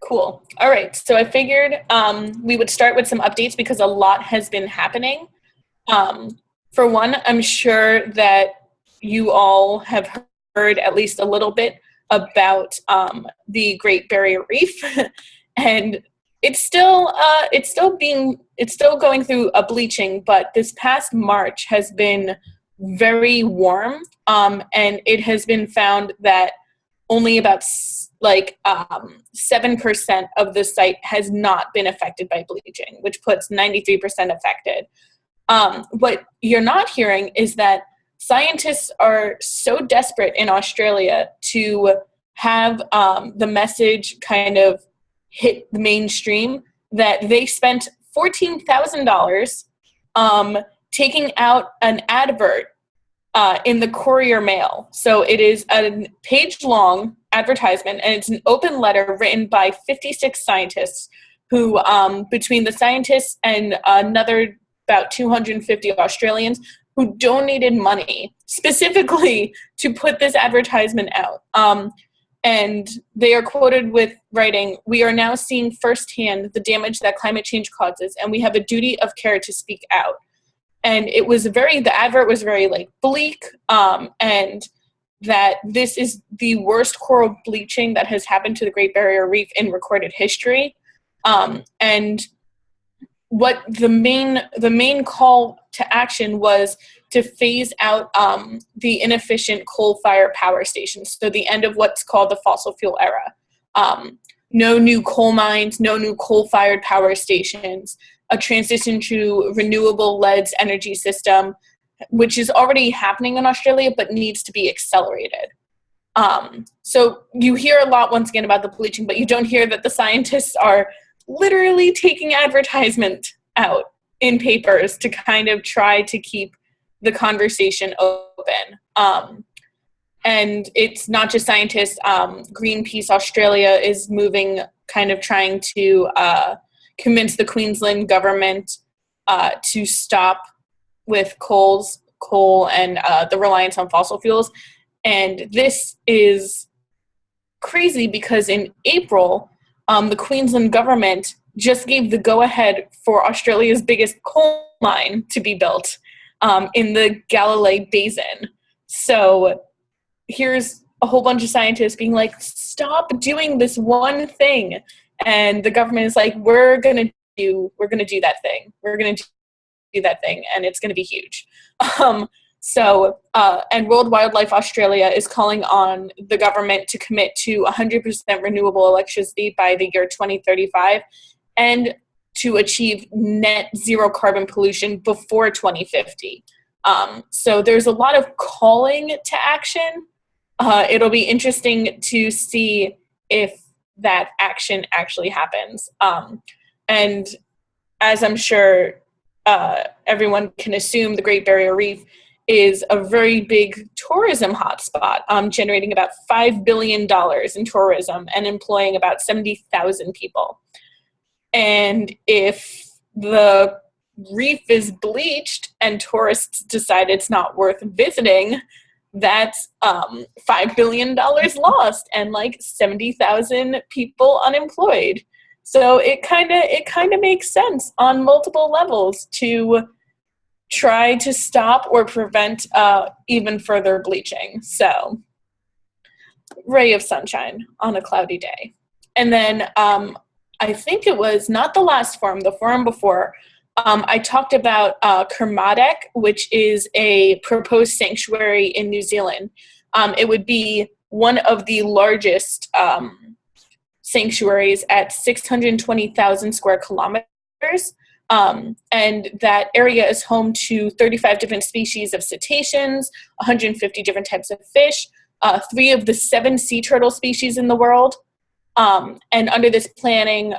Cool. All right. So I figured we would start with some updates because a lot has been happening. Um, for one, I'm sure that you all have heard at least a little bit about the Great Barrier Reef, and it's still going through a bleaching. But this past March has been very warm, and it has been found that only about 7% of the site has not been affected by bleaching, which puts 93% affected. What you're not hearing is that scientists are so desperate in Australia to have the message kind of hit the mainstream that they spent $14,000 taking out an advert in the Courier Mail. So it is a page-long advertisement, and it's an open letter written by 56 scientists who, between the scientists and another about 250 Australians, who donated money specifically to put this advertisement out. And they are quoted with writing, "We are now seeing firsthand the damage that climate change causes, and we have a duty of care to speak out." And the advert was very bleak, and that this is the worst coral bleaching that has happened to the Great Barrier Reef in recorded history. And what the main call to action was to phase out the inefficient coal-fired power stations, so the end of what's called the fossil fuel era. No new coal mines, no new coal-fired power stations, a transition to renewable leads energy system, which is already happening in Australia but needs to be accelerated. So you hear a lot once again about the bleaching, but you don't hear that the scientists are literally taking advertisement out in papers to kind of try to keep the conversation open. And it's not just scientists. Greenpeace Australia is moving, kind of trying to convince the Queensland government to stop with coal and the reliance on fossil fuels. And this is crazy because in April, the Queensland government just gave the go-ahead for Australia's biggest coal mine to be built in the Galilee Basin. So here's a whole bunch of scientists being like, stop doing this one thing. And the government is like, we're gonna do that thing. We're gonna do that thing, and it's gonna be huge. And World Wildlife Australia is calling on the government to commit to 100% renewable electricity by the year 2035 and to achieve net zero carbon pollution before 2050. So there's a lot of calling to action. It'll be interesting to see if that action actually happens. And as I'm sure everyone can assume, the Great Barrier Reef is a very big tourism hotspot, generating about $5 billion in tourism and employing about 70,000 people. And if the reef is bleached and tourists decide it's not worth visiting, that's $5 billion lost and 70,000 people unemployed. So it kind of makes sense on multiple levels to try to stop or prevent even further bleaching. So, ray of sunshine on a cloudy day. And then I think it was not the last forum, the forum before, I talked about Kermadec, which is a proposed sanctuary in New Zealand. It would be one of the largest sanctuaries at 620,000 square kilometers. And that area is home to 35 different species of cetaceans, 150 different types of fish, 3 of the 7 sea turtle species in the world. And under this planning,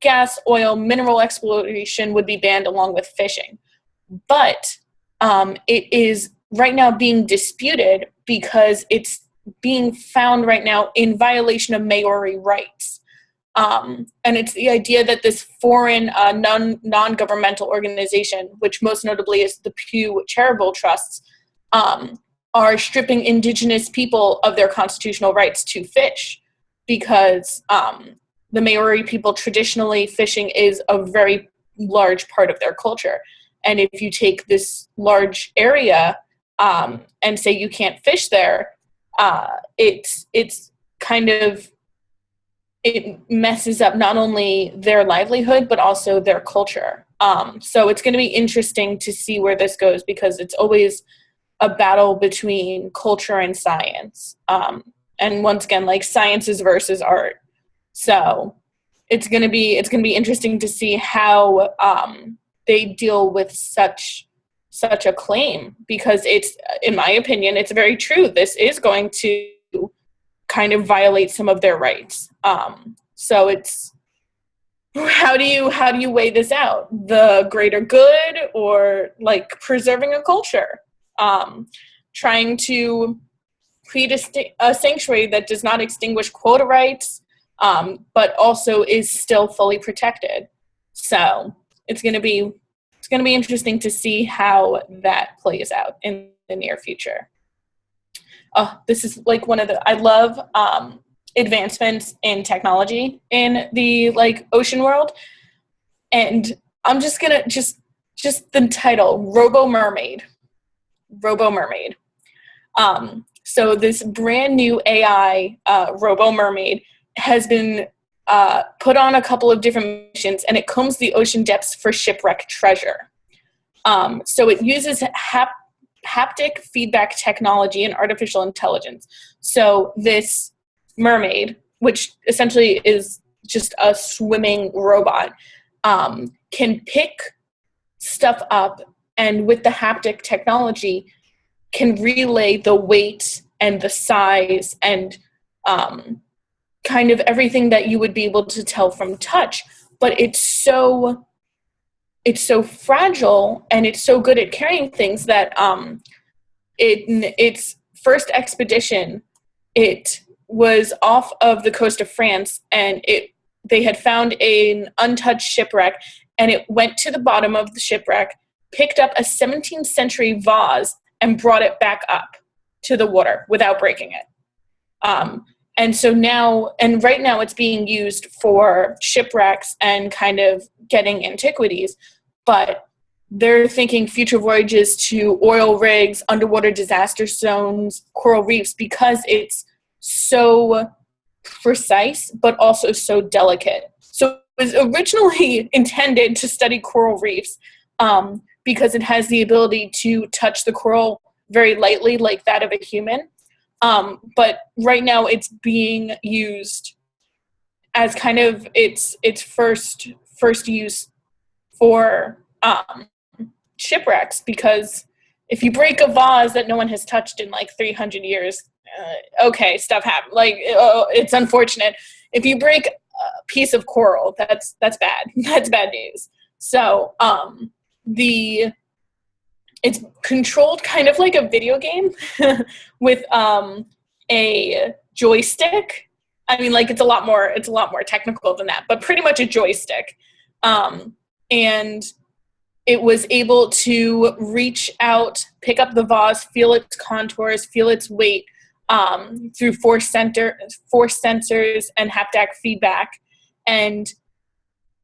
gas, oil, mineral exploration would be banned along with fishing. But it is right now being disputed because it's being found right now in violation of Maori rights. And it's the idea that this foreign non-governmental organization, which most notably is the Pew Charitable Trusts, are stripping Indigenous people of their constitutional rights to fish because the Maori people, traditionally fishing is a very large part of their culture. And if you take this large area and say you can't fish there, it's kind of, it messes up not only their livelihood, but also their culture. So it's going to be interesting to see where this goes, because it's always a battle between culture and science. And once again, like, sciences versus art. So it's going to be interesting to see how they deal with such a claim, because it's, in my opinion, it's very true. This is going to kind of violate some of their rights. So it's, how do you weigh this out? The greater good, or like preserving a culture? Trying to create a sanctuary that does not extinguish quota rights, but also is still fully protected. So it's going to be interesting to see how that plays out in the near future. This is like one of the, I love advancements in technology in the like ocean world. And I'm just going to, just the title, Robo Mermaid. So this brand new AI Robo Mermaid has been put on a couple of different missions, and it combs the ocean depths for shipwreck treasure. So it uses haptic feedback technology and artificial intelligence. So this mermaid, which essentially is just a swimming robot, can pick stuff up, and with the haptic technology can relay the weight and the size and kind of everything that you would be able to tell from touch. But it's so fragile, and it's so good at carrying things that its first expedition, it was off of the coast of France, and they had found an untouched shipwreck, and it went to the bottom of the shipwreck, picked up a 17th century vase, and brought it back up to the water without breaking it. And so right now it's being used for shipwrecks and kind of getting antiquities, but they're thinking future voyages to oil rigs, underwater disaster zones, coral reefs, because it's so precise, but also so delicate. So it was originally intended to study coral reefs, because it has the ability to touch the coral very lightly, like that of a human. But right now it's being used as kind of its first use for shipwrecks, because if you break a vase that no one has touched in like 300 years, okay, stuff happens. Like, it's unfortunate. If you break a piece of coral, that's bad. That's bad news. So it's controlled kind of like a video game with a joystick. I mean, like, it's a lot more technical than that, but pretty much a joystick. And it was able to reach out, pick up the vase, feel its contours, feel its weight through force sensors and haptic feedback. And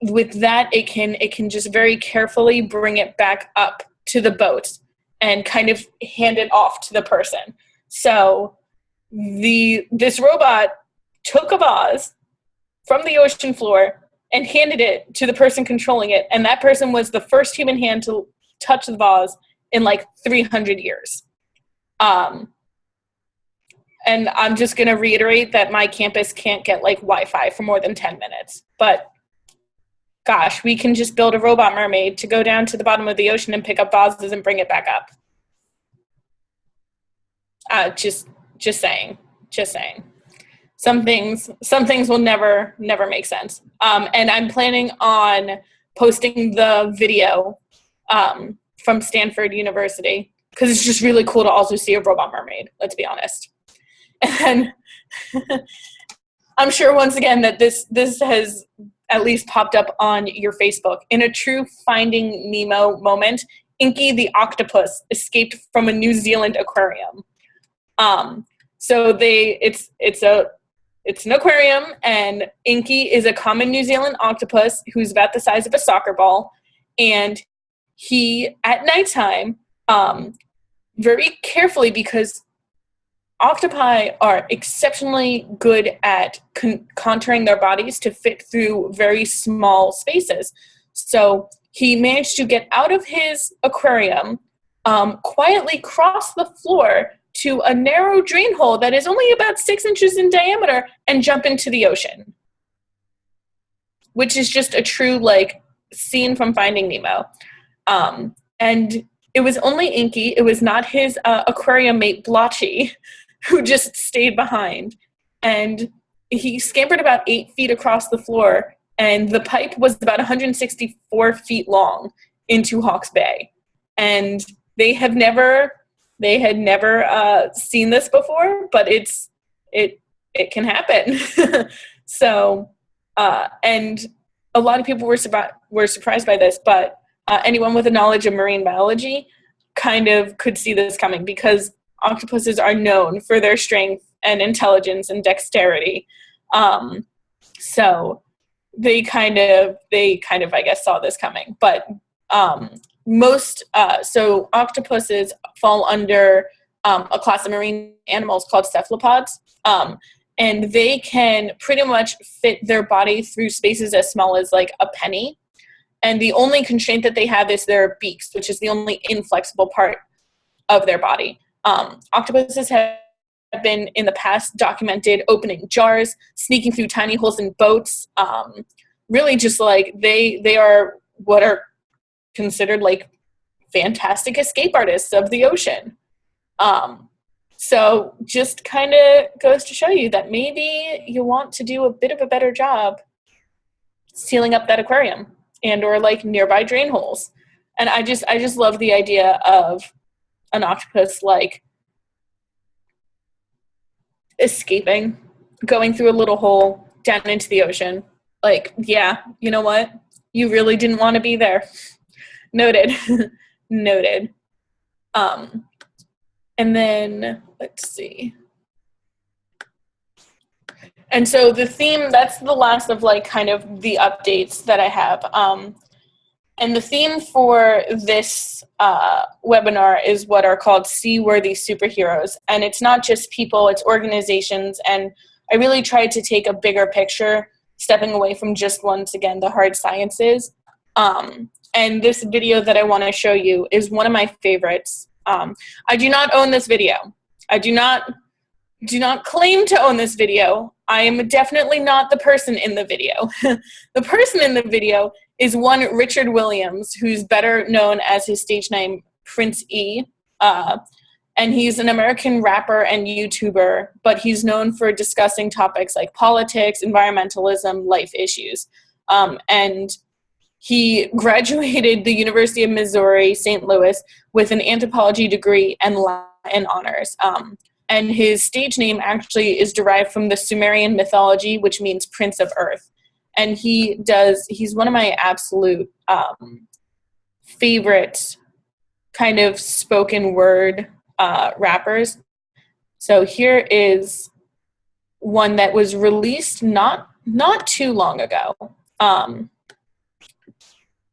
with that, it can just very carefully bring it back up to the boat and kind of hand it off to the person. So this robot took a vase from the ocean floor and handed it to the person controlling it, and that person was the first human hand to touch the vase in like 300 years. And I'm just going to reiterate that my campus can't get like Wi-Fi for more than 10 minutes. But gosh, we can just build a robot mermaid to go down to the bottom of the ocean and pick up vases and bring it back up. Just saying. Some things will never make sense. And I'm planning on posting the video from Stanford University, because it's just really cool to also see a robot mermaid, let's be honest. And I'm sure once again that this has at least popped up on your Facebook. In a true Finding Nemo moment, Inky the octopus escaped from a New Zealand aquarium. So it's a it's an aquarium, and Inky is a common New Zealand octopus who's about the size of a soccer ball, and he, at nighttime, very carefully, because octopi are exceptionally good at contouring their bodies to fit through very small spaces. So he managed to get out of his aquarium, quietly cross the floor to a narrow drain hole that is only about 6 inches in diameter, and jump into the ocean. Which is just a true, like, scene from Finding Nemo. And it was only Inky, it was not his aquarium mate Blotchy, who just stayed behind. And he scampered about 8 feet across the floor, and the pipe was about 164 feet long into Hawke's Bay. And they had never seen this before, but it can happen. So, and a lot of people were surprised by this, but anyone with a knowledge of marine biology kind of could see this coming, because octopuses are known for their strength and intelligence and dexterity. So they kind of, I guess, saw this coming. But so octopuses fall under a class of marine animals called cephalopods. And they can pretty much fit their body through spaces as small as like a penny. And the only constraint that they have is their beaks, which is the only inflexible part of their body. Octopuses have been in the past documented opening jars, sneaking through tiny holes in boats. Really just like they are what are considered like fantastic escape artists of the ocean. So just kind of goes to show you that maybe you want to do a bit of a better job sealing up that aquarium and or like nearby drain holes. And I just love the idea of an octopus like escaping, going through a little hole down into the ocean. Like, yeah, you know what? You really didn't want to be there. Noted. Noted. And then, let's see. And so the theme, that's the last of like kind of the updates that I have. And the theme for this webinar is what are called seaworthy superheroes. And it's not just people, it's organizations. And I really tried to take a bigger picture, stepping away from just, once again, the hard sciences. And this video that I want to show you is one of my favorites. I do not own this video. I do not claim to own this video. I am definitely not the person in the video. The person in the video is one Richard Williams, who's better known as his stage name Prince E. And he's an American rapper and YouTuber, but he's known for discussing topics like politics, environmentalism, life issues. And he graduated the University of Missouri, St. Louis, with an anthropology degree and Latin honors. And his stage name actually is derived from the Sumerian mythology, which means Prince of Earth. And he's one of my absolute favorite kind of spoken word rappers. So here is one that was released not too long ago. And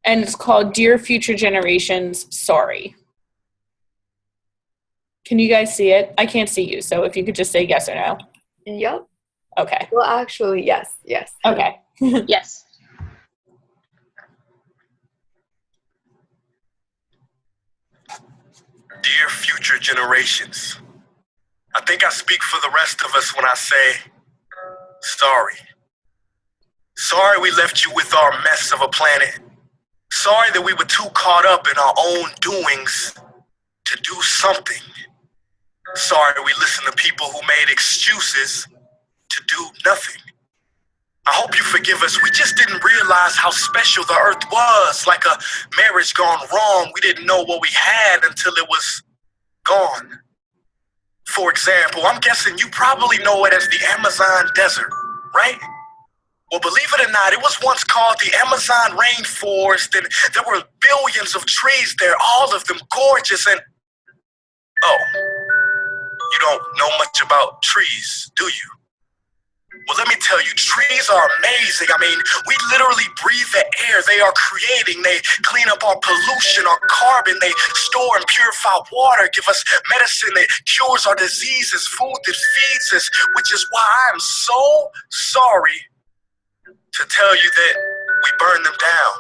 it's called Dear Future Generations, Sorry. Can you guys see it? I can't see you, so if you could just say yes or no. Yep. Okay. Well, actually, yes. Okay. Yes. Dear future generations, I think I speak for the rest of us when I say, sorry. Sorry we left you with our mess of a planet. Sorry that we were too caught up in our own doings to do something. Sorry we listened to people who made excuses to do nothing. I hope you forgive us. We just didn't realize how special the earth was. Like a marriage gone wrong, we didn't know what we had until it was gone. For example, I'm guessing you probably know it as the Amazon desert, right? Well, believe it or not, it was once called the Amazon rainforest, and there were billions of trees there, all of them gorgeous, and oh, you don't know much about trees, do you? Well, let me tell you, trees are amazing. I mean, we literally breathe the air they are creating. They clean up our pollution, our carbon. They store and purify water, give us medicine that cures our diseases, food that feeds us, which is why I'm so sorry to tell you that we burn them down.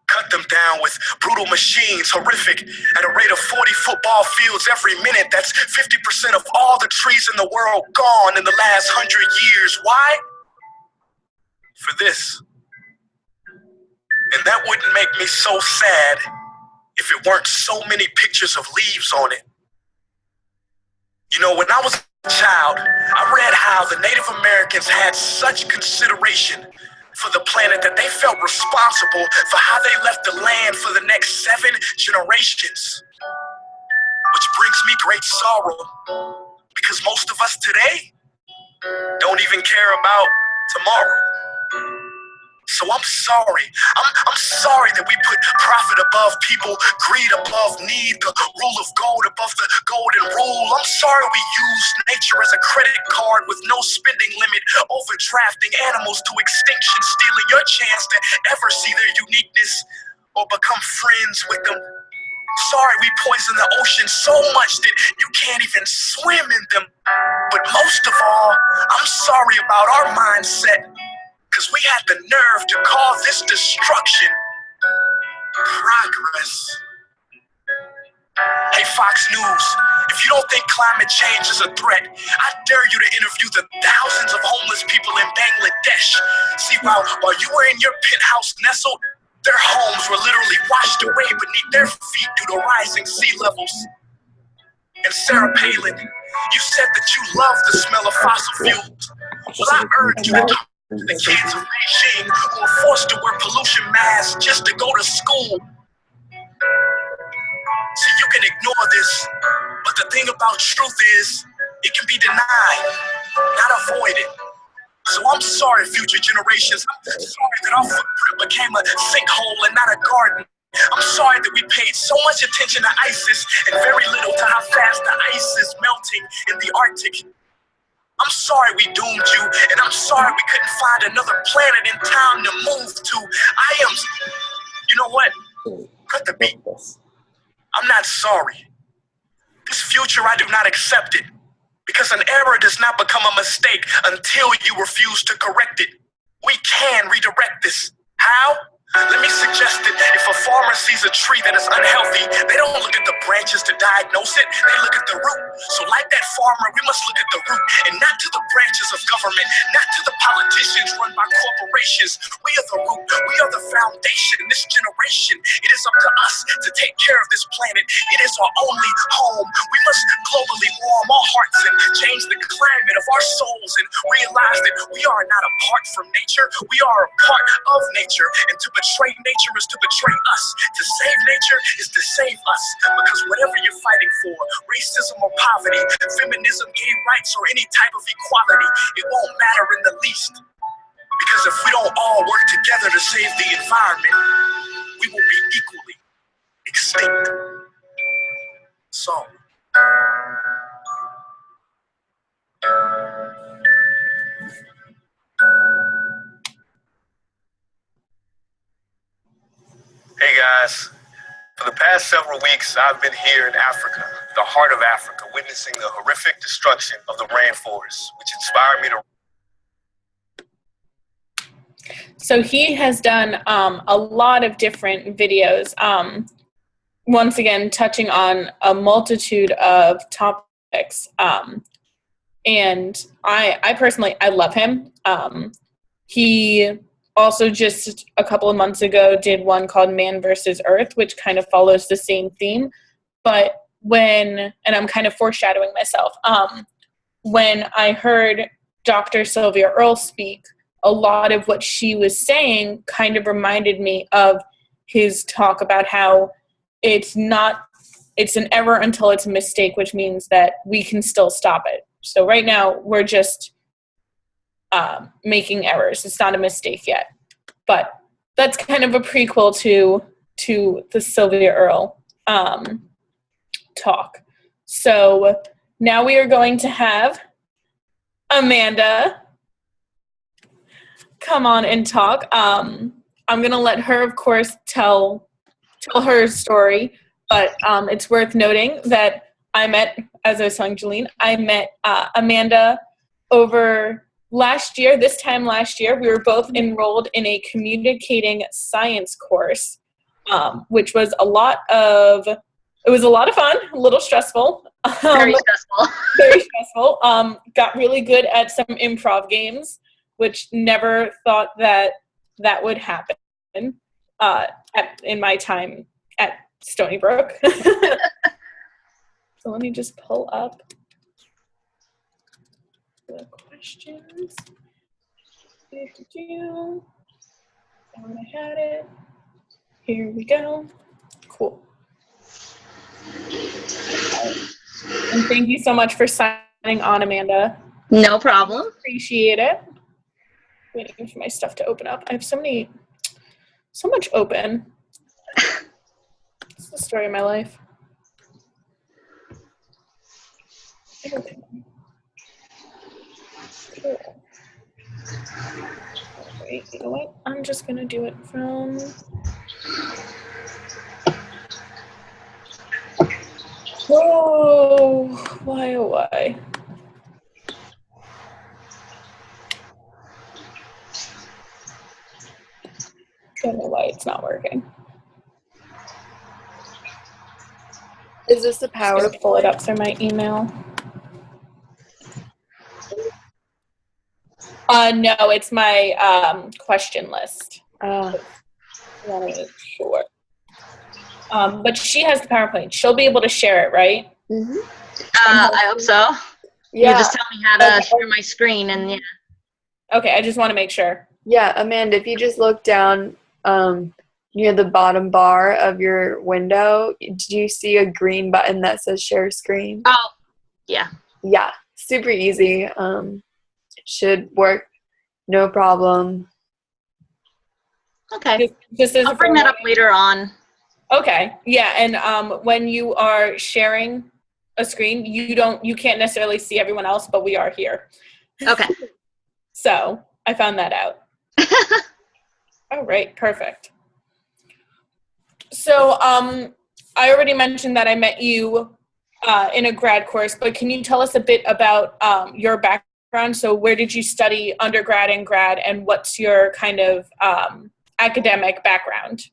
Cut them down with brutal machines, horrific, at a rate of 40 football fields every minute. That's 50% of all the trees in the world gone in the last 100 years. Why? For this. And that wouldn't make me so sad if it weren't so many pictures of leaves on it. You know, when I was a child, I read how the Native Americans had such consideration for the planet that they felt responsible for how they left the land for the next 7 generations. Which brings me great sorrow, because most of us today don't even care about tomorrow. So I'm sorry. I'm sorry that we put profit above people, greed above need, the rule of gold above the golden rule. I'm sorry we used nature as a credit card with no spending limit, overdrafting animals to extinction, stealing your chance to ever see their uniqueness or become friends with them. Sorry we poison the ocean so much that you can't even swim in them. But most of all, I'm sorry about our mindset, because we had the nerve to call this destruction progress. Hey, Fox News, if you don't think climate change is a threat, I dare you to interview the thousands of homeless people in Bangladesh. See, while you were in your penthouse nestled, their homes were literally washed away beneath their feet due to rising sea levels. And Sarah Palin, you said that you love the smell of fossil fuels. Well, I urge you to talk to the kids of Beijing who are forced to wear pollution masks just to go to school. See, you can ignore this, but the thing about truth is, it can be denied, not avoided. So I'm sorry, future generations. I'm sorry that our footprint became a sinkhole and not a garden. I'm sorry that we paid so much attention to ISIS and very little to how fast the ice is melting in the Arctic. I'm sorry we doomed you, and I'm sorry we couldn't find another planet in town to move to. You know what? Cut the beat. I'm not sorry. This future, I do not accept it. Because an error does not become a mistake until you refuse to correct it. We can redirect this. How? Let me suggest that if a farmer sees a tree that is unhealthy, they don't look at the branches to diagnose it, they look at the root. So like that farmer, we must look at the root and not to the branches of government, not to the politicians run by corporations. We are the root, we are the foundation, this generation. It is up to us to take care of this planet. It is our only home. We must globally warm our hearts and change the climate of our souls and realize that we are not apart from nature, we are a part of nature. And to betray nature is to betray us. To save nature is to save us. Because whatever you're fighting for, racism or poverty, feminism, gay rights, or any type of equality, it won't matter in the least. Because if we don't all work together to save the environment, we will be equally extinct. So, hey guys, for the past several weeks, I've been here in Africa, the heart of Africa, witnessing the horrific destruction of the rainforest, which inspired me to... So he has done a lot of different videos, once again, touching on a multitude of topics. And I personally, I love him. He also just a couple of months ago did one called Man versus Earth, which kind of follows the same theme. But and I'm kind of foreshadowing myself, when I heard Dr. Sylvia Earle speak, a lot of what she was saying kind of reminded me of his talk about how it's an error until it's a mistake, which means that we can still stop it. So right now we're just making errors. It's not a mistake yet. But that's kind of a prequel to the Sylvia Earle talk. So now we are going to have Amanda come on and talk. I'm going to let her, of course, tell her story, but it's worth noting that I met, as I was telling Jolene, I met Amanda over this time last year. We were both enrolled in a communicating science course, which was a lot of fun, a little stressful. Very stressful. Very stressful. Got really good at some improv games, which never thought that would happen in my time at Stony Brook. So let me just pull up the questions. Thought I had it. Here we go. Cool. And thank you so much for signing on, Amanda. No problem. Appreciate it. Waiting for my stuff to open up. I have so much open. It's the story of my life. Cool. Wait, you know what? I'm just gonna do it from. Whoa! Why, oh why? Don't know why it's not working. Is this the power? Just pull it up through my email. No, it's my question list. I want to make sure. But she has the PowerPoint. She'll be able to share it, right? Mm-hmm. I hope so. Yeah. You just tell me how to share my screen, and yeah. Okay, I just want to make sure. Yeah, Amanda, if you just look down near the bottom bar of your window, do you see a green button that says share screen? Oh, yeah. Yeah, super easy. It should work, no problem. Okay. Just as I'll bring that up later on. Okay, yeah, and when you are sharing a screen, you can't necessarily see everyone else, but we are here. Okay. So I found that out. All right, perfect. So I already mentioned that I met you in a grad course, but can you tell us a bit about your background? So where did you study undergrad and grad, and what's your kind of academic background?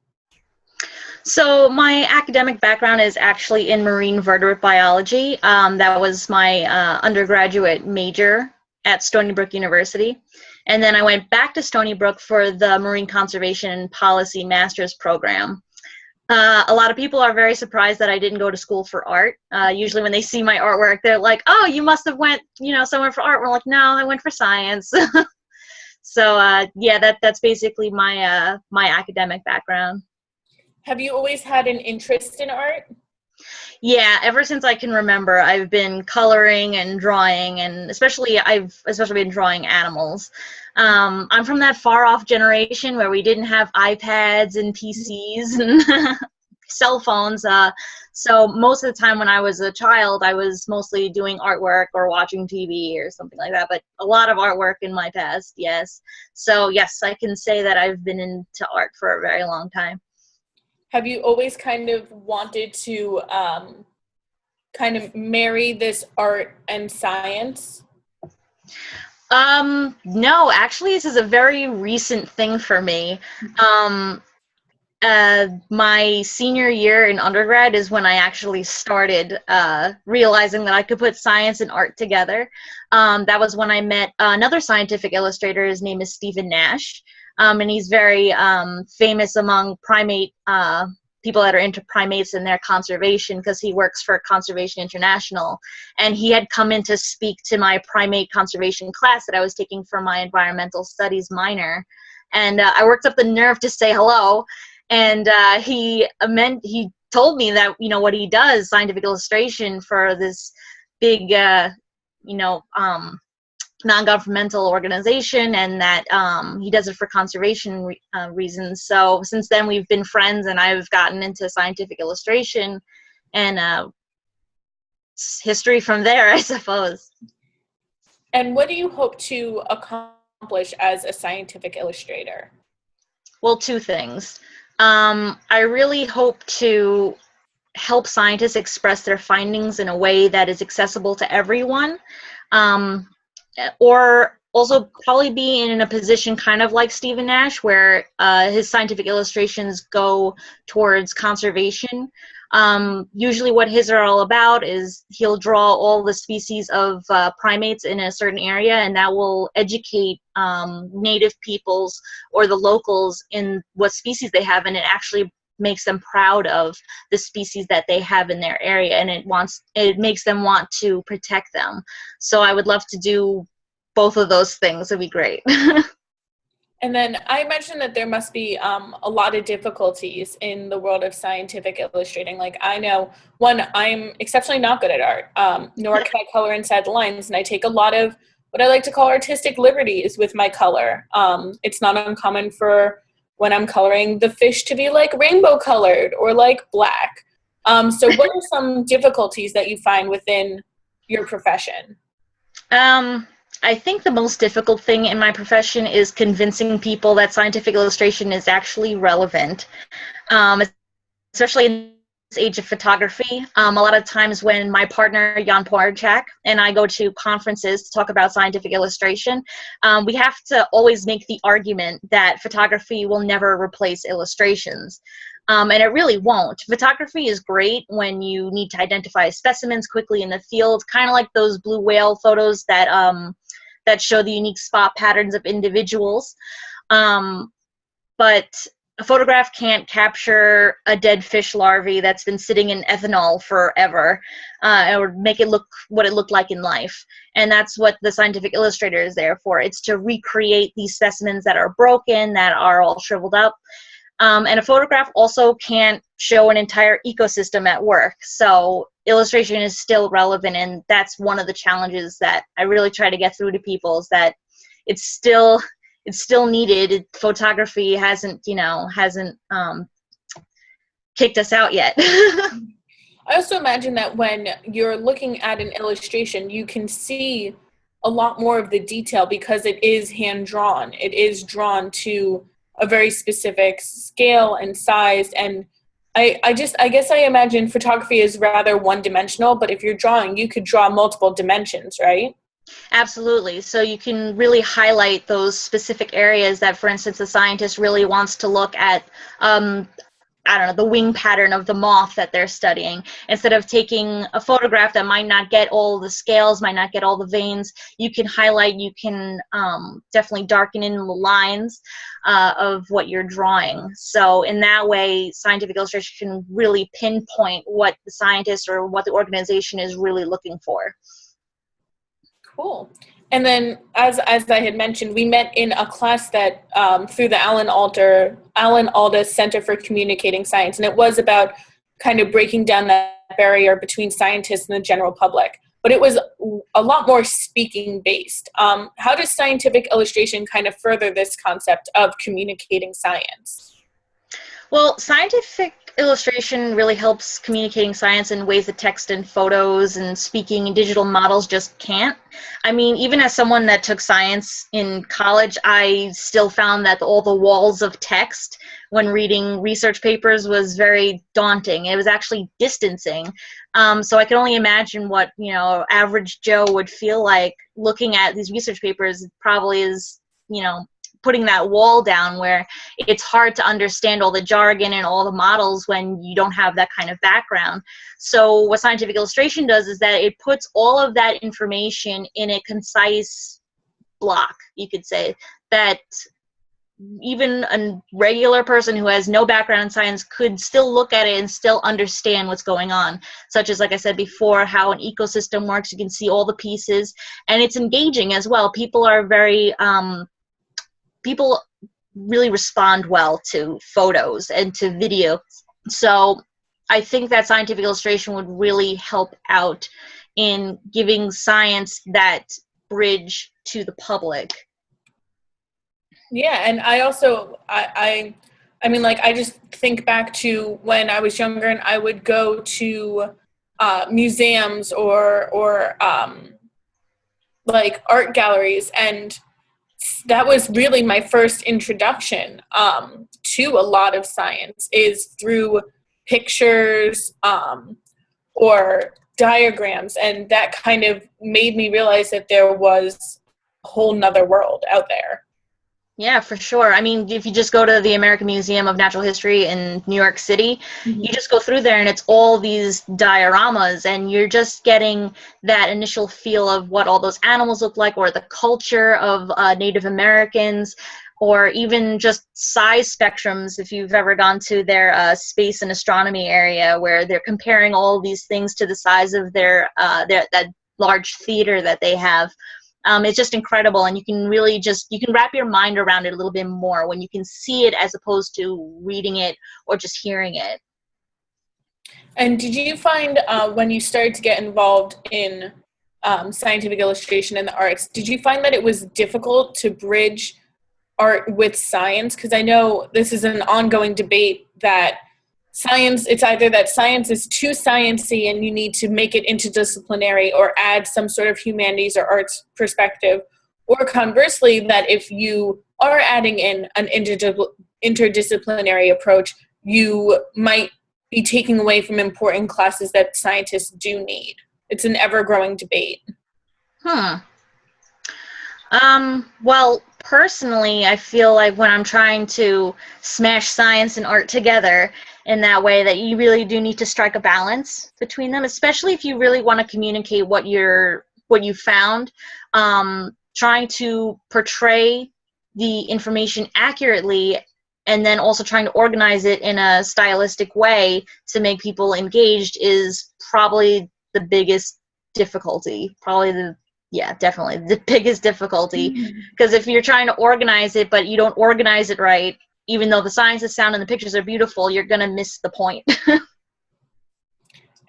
So my academic background is actually in marine vertebrate biology. That was my undergraduate major at Stony Brook University. And then I went back to Stony Brook for the Marine Conservation and Policy Master's program. A lot of people are very surprised that I didn't go to school for art. Usually when they see my artwork, they're like, oh, you must have went, somewhere for art. We're like, no, I went for science. So yeah, that's basically my my academic background. Have you always had an interest in art? Yeah, ever since I can remember, I've been coloring and drawing, and I've especially been drawing animals. I'm from that far-off generation where we didn't have iPads and PCs and cell phones. So most of the time when I was a child, I was mostly doing artwork or watching TV or something like that. But a lot of artwork in my past, yes. So yes, I can say that I've been into art for a very long time. Have you always kind of wanted to kind of marry this art and science? No, actually, this is a very recent thing for me. My senior year in undergrad is when I actually started realizing that I could put science and art together. That was when I met another scientific illustrator. His name is Stephen Nash. And he's very famous among primate people that are into primates and their conservation because he works for Conservation International. And he had come in to speak to my primate conservation class that I was taking for my environmental studies minor. And I worked up the nerve to say hello. And he told me that, what he does, scientific illustration for this big, non-governmental organization, and that he does it for conservation reasons. So since then we've been friends, and I've gotten into scientific illustration, and it's history from there, I suppose. And what do you hope to accomplish accomplish as a scientific illustrator? Well, two things. I really hope to help scientists express their findings in a way that is accessible to everyone, or also probably be in a position kind of like Stephen Nash, where his scientific illustrations go towards conservation. Usually what his are all about is he'll draw all the species of primates in a certain area, and that will educate native peoples or the locals in what species they have, and it actually makes them proud of the species that they have in their area, and it makes them want to protect them. So I would love to do both of those things. It'd be great. And then I mentioned that there must be a lot of difficulties in the world of scientific illustrating. Like, I know, one, I'm exceptionally not good at art, nor can I color inside the lines, and I take a lot of what I like to call artistic liberties with my color. It's not uncommon for when I'm coloring the fish to be like rainbow colored or like black. So what are some difficulties that you find within your profession? I think the most difficult thing in my profession is convincing people that scientific illustration is actually relevant, especially in this age of photography. A lot of times when my partner, Jan Porchak, and I go to conferences to talk about scientific illustration, we have to always make the argument that photography will never replace illustrations. And it really won't. Photography is great when you need to identify specimens quickly in the field, kind of like those blue whale photos that that show the unique spot patterns of individuals. But a photograph can't capture a dead fish larvae that's been sitting in ethanol forever, or make it look what it looked like in life. And that's what the scientific illustrator is there for. It's to recreate these specimens that are broken, that are all shriveled up. And a photograph also can't show an entire ecosystem at work. So illustration is still relevant, and that's one of the challenges that I really try to get through to people, is that it's still needed. Photography hasn't kicked us out yet. I also imagine that when you're looking at an illustration, you can see a lot more of the detail because it is hand-drawn. It is drawn to a very specific scale and size, and I guess I imagine photography is rather one-dimensional, but if you're drawing, you could draw multiple dimensions, right? Absolutely. So you can really highlight those specific areas that, for instance, a scientist really wants to look at, I don't know, the wing pattern of the moth that they're studying. Instead of taking a photograph that might not get all the scales, might not get all the veins, you can highlight, you can definitely darken in the lines of what you're drawing. So in that way, scientific illustration can really pinpoint what the scientist or what the organization is really looking for. Cool. And then, as I had mentioned, we met in a class that through the Alan Alda Center for Communicating Science, and it was about kind of breaking down that barrier between scientists and the general public. But it was a lot more speaking based. How does scientific illustration kind of further this concept of communicating science? Well, scientific illustration really helps communicating science in ways that text and photos and speaking and digital models just can't. I mean, even as someone that took science in college, I still found that all the walls of text when reading research papers was very daunting. It was actually distancing. So I can only imagine what, average Joe would feel like looking at these research papers. It probably is, putting that wall down where it's hard to understand all the jargon and all the models when you don't have that kind of background. So what scientific illustration does is that it puts all of that information in a concise block, you could say, that even a regular person who has no background in science could still look at it and still understand what's going on, such as, like I said before, how an ecosystem works. You can see all the pieces, and it's engaging as well. People really respond well to photos and to video. So I think that scientific illustration would really help out in giving science that bridge to the public. Yeah, and I also, I mean, like, I just think back to when I was younger and I would go to museums or like art galleries, and that was really my first introduction to a lot of science, is through pictures or diagrams, and that kind of made me realize that there was a whole nother world out there. Yeah, for sure. I mean, if you just go to the American Museum of Natural History in New York City, you just go through there and it's all these dioramas, and you're just getting that initial feel of what all those animals look like, or the culture of Native Americans, or even just size spectrums. If you've ever gone to their space and astronomy area, where they're comparing all these things to the size of their that large theater that they have. It's just incredible, and you can really you can wrap your mind around it a little bit more when you can see it as opposed to reading it or just hearing it. And did you find when you started to get involved in scientific illustration and the arts, did you find that it was difficult to bridge art with science? Because I know this is an ongoing debate that science, it's either that science is too sciencey and you need to make it interdisciplinary or add some sort of humanities or arts perspective, or conversely, that if you are adding in an interdisciplinary approach, you might be taking away from important classes that scientists do need. It's an ever-growing debate. Well, personally, I feel like when I'm trying to smash science and art together in that way, that you really do need to strike a balance between them, especially if you really want to communicate what you found. Trying to portray the information accurately, and then also trying to organize it in a stylistic way to make people engaged is probably the biggest difficulty. Definitely the biggest difficulty. Because if you're trying to organize it, but you don't organize it right, even though the science is sound and the pictures are beautiful, you're going to miss the point.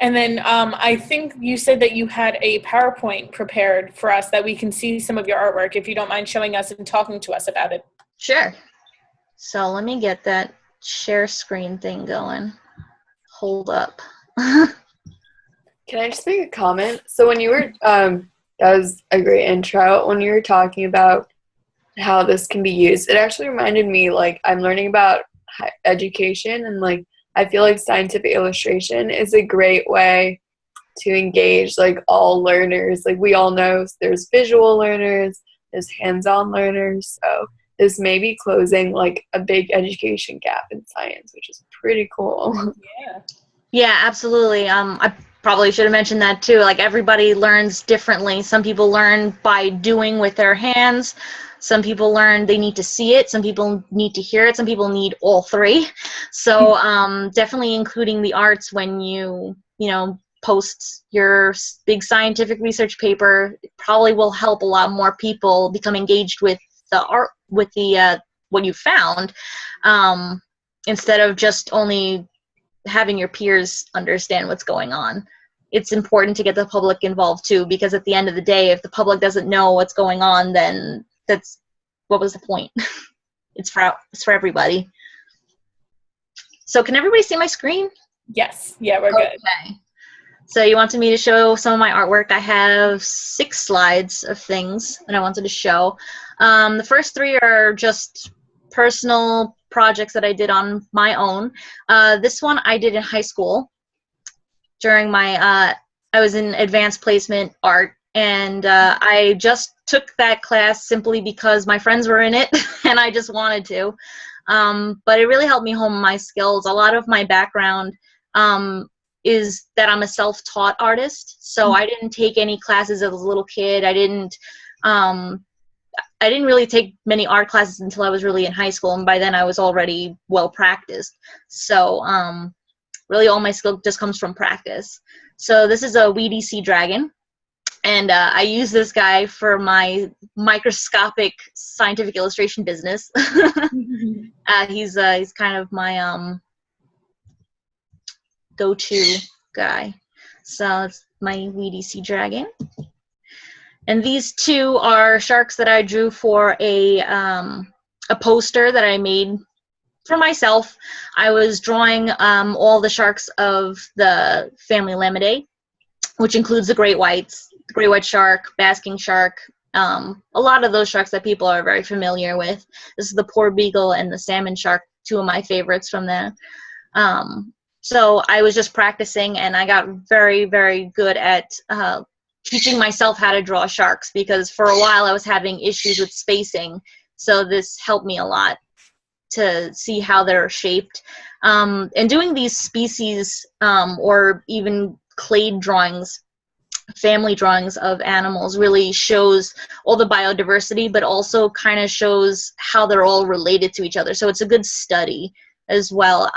And then I think you said that you had a PowerPoint prepared for us that we can see some of your artwork, if you don't mind showing us and talking to us about it. Sure. So let me get that share screen thing going. Hold up. Can I just make a comment? So when you were, that was a great intro. When you were talking about how this can be used, it actually reminded me, like, I'm learning about education, and, like, I feel like scientific illustration is a great way to engage, like, all learners. Like, we all know there's visual learners, there's hands-on learners, so this may be closing, like, a big education gap in science, which is pretty cool. Yeah, absolutely. I probably should have mentioned that too. Like, everybody learns differently. Some people learn by doing with their hands. Some people learn they need to see it. Some people need to hear it. Some people need all three. So definitely including the arts when you post your big scientific research paper probably will help a lot more people become engaged with the art, with the what you found, instead of just only having your peers understand what's going on. It's important to get the public involved too, because at the end of the day, if the public doesn't know what's going on, then what was the point? It's for everybody. So can everybody see my screen? Yes. Yeah, we're good. Okay. So you wanted me to show some of my artwork. I have 6 slides of things that I wanted to show. The first 3 are just personal projects that I did on my own. This one I did in high school during my, I was in advanced placement art, and I just took that class simply because my friends were in it and I just wanted to. But it really helped me hone my skills. A lot of my background is that I'm a self-taught artist, so I didn't take any classes as a little kid. I didn't really take many art classes until I was really in high school, and by then I was already well practiced. So really all my skill just comes from practice. So this is a weedy sea dragon, and I use this guy for my microscopic scientific illustration business. He's kind of my go-to guy. So it's my weedy sea dragon. And these 2 are sharks that I drew for a poster that I made for myself. I was drawing all the sharks of the family Lamidae, which includes the great whites, the great white shark, basking shark, A lot of those sharks that people are very familiar with. This is the pork beagle and the salmon shark, two of my favorites from there. So I was just practicing, and I got very, very good at teaching myself how to draw sharks, because for a while I was having issues with spacing. So this helped me a lot to see how they're shaped. And doing these species or even clade drawings, family drawings of animals, really shows all the biodiversity, but also kind of shows how they're all related to each other. So it's a good study as well.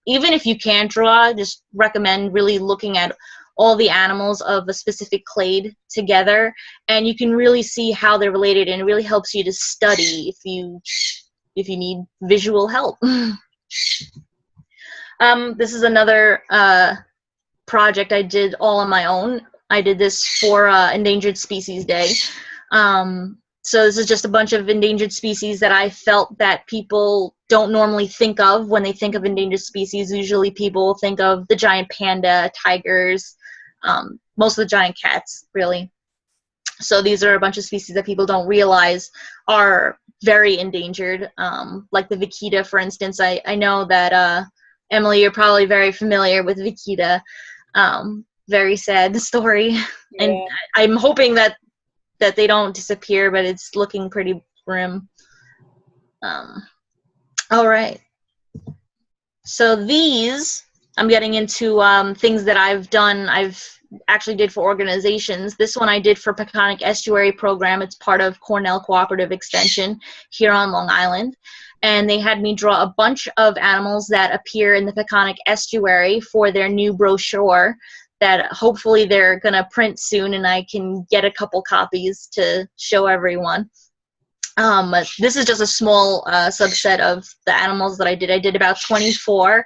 Even if you can't draw, I just recommend really looking at all the animals of a specific clade together, and you can really see how they're related, and it really helps you to study if you need visual help. This is another project I did all on my own. I did this for Endangered Species Day. So this is just a bunch of endangered species that I felt that people don't normally think of when they think of endangered species. Usually people think of the giant panda, tigers, most of the giant cats, really. So these are a bunch of species that people don't realize are very endangered, like the vaquita, for instance. I know that, Emily, you're probably very familiar with vaquita. Very sad story. Yeah. And I'm hoping that they don't disappear, but it's looking pretty grim. All right. So these, I'm getting into things that I've done. I've actually did for organizations. This one I did for Peconic Estuary Program. It's part of Cornell Cooperative Extension here on Long Island. And they had me draw a bunch of animals that appear in the Peconic Estuary for their new brochure that hopefully they're going to print soon, and I can get a couple copies to show everyone. This is just a small subset of the animals that I did. I did about 24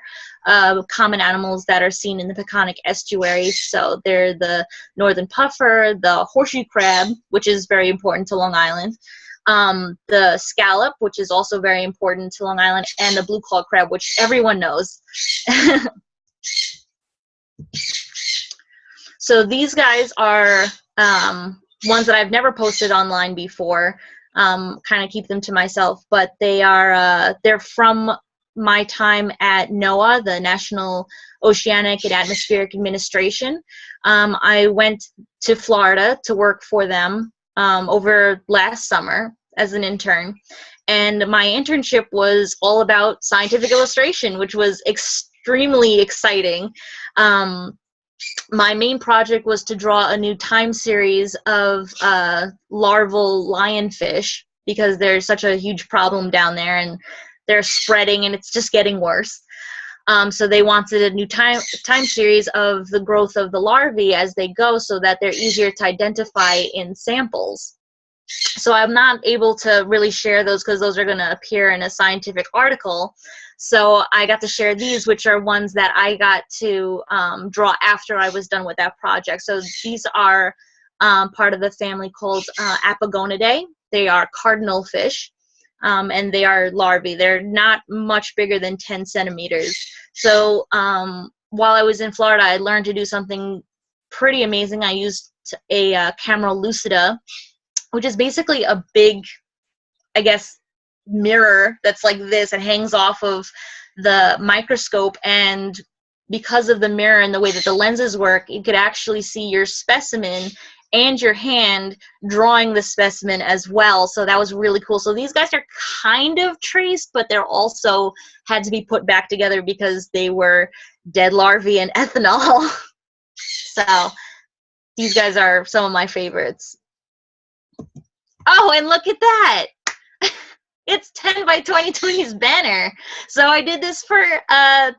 common animals that are seen in the Peconic Estuary. So they're the northern puffer, the horseshoe crab, which is very important to Long Island, the scallop, which is also very important to Long Island, and the blue-clawed crab, which everyone knows. So these guys are ones that I've never posted online before. Kind of keep them to myself, but they are they're from my time at NOAA, the National Oceanic and Atmospheric Administration. I went to Florida to work for them over last summer as an intern, and my internship was all about scientific illustration, which was extremely exciting. My main project was to draw a new time series of larval lionfish, because there's such a huge problem down there and they're spreading and it's just getting worse. So they wanted a new time series of the growth of the larvae as they go, so that they're easier to identify in samples. So I'm not able to really share those because those are going to appear in a scientific article. So I got to share these, which are ones that I got to draw after I was done with that project. So these are part of the family called Apagonidae. They are cardinal fish, and they are larvae. They're not much bigger than 10 centimeters. So while I was in Florida, I learned to do something pretty amazing. I used a camera lucida, which is basically a big, I guess, mirror that's like this. It hangs off of the microscope, and because of the mirror and the way that the lenses work, you could actually see your specimen and your hand drawing the specimen as well. So that was really cool. So these guys are kind of traced, but they're also had to be put back together because they were dead larvae and ethanol. So these guys are some of my favorites. Oh, and look at that. It's 10 by 2020's banner. So I did this for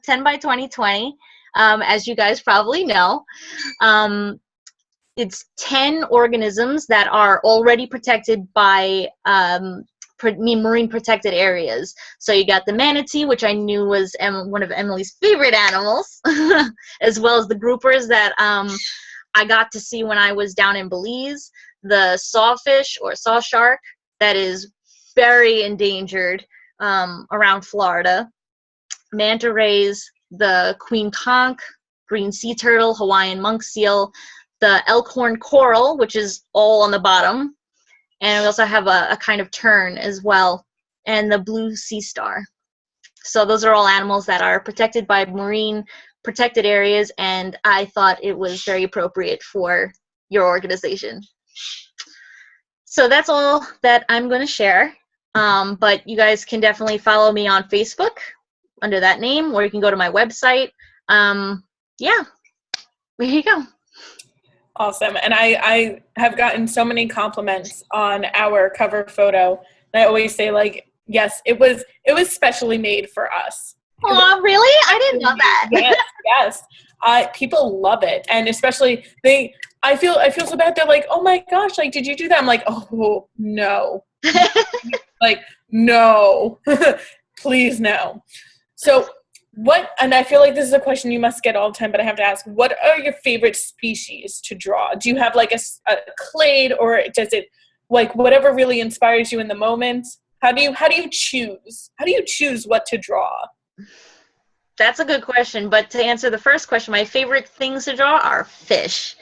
10 by 2020, as you guys probably know. It's 10 organisms that are already protected by marine protected areas. So you got the manatee, which I knew was one of Emily's favorite animals, as well as the groupers that I got to see when I was down in Belize. The sawfish or saw shark that is very endangered around Florida. Manta rays, the queen conch, green sea turtle, Hawaiian monk seal, the elkhorn coral, which is all on the bottom, and we also have a kind of tern as well, and the blue sea star. So those are all animals that are protected by marine protected areas, and I thought it was very appropriate for your organization. So that's all that I'm going to share. But you guys can definitely follow me on Facebook under that name, or you can go to my website. Yeah, there you go. Awesome. And I have gotten so many compliments on our cover photo. And I always say, like, yes, it was specially made for us. Oh, really? I didn't know that. Yes. People love it. And especially I feel so bad. They're like, oh my gosh, like, did you do that? I'm like, oh, no. Like, no. Please, no. So and I feel like this is a question you must get all the time, but I have to ask, what are your favorite species to draw? Do you have like a clade, or does it, like, whatever really inspires you in the moment? How do you choose? How do you choose what to draw? That's a good question, but to answer the first question, my favorite things to draw are fish.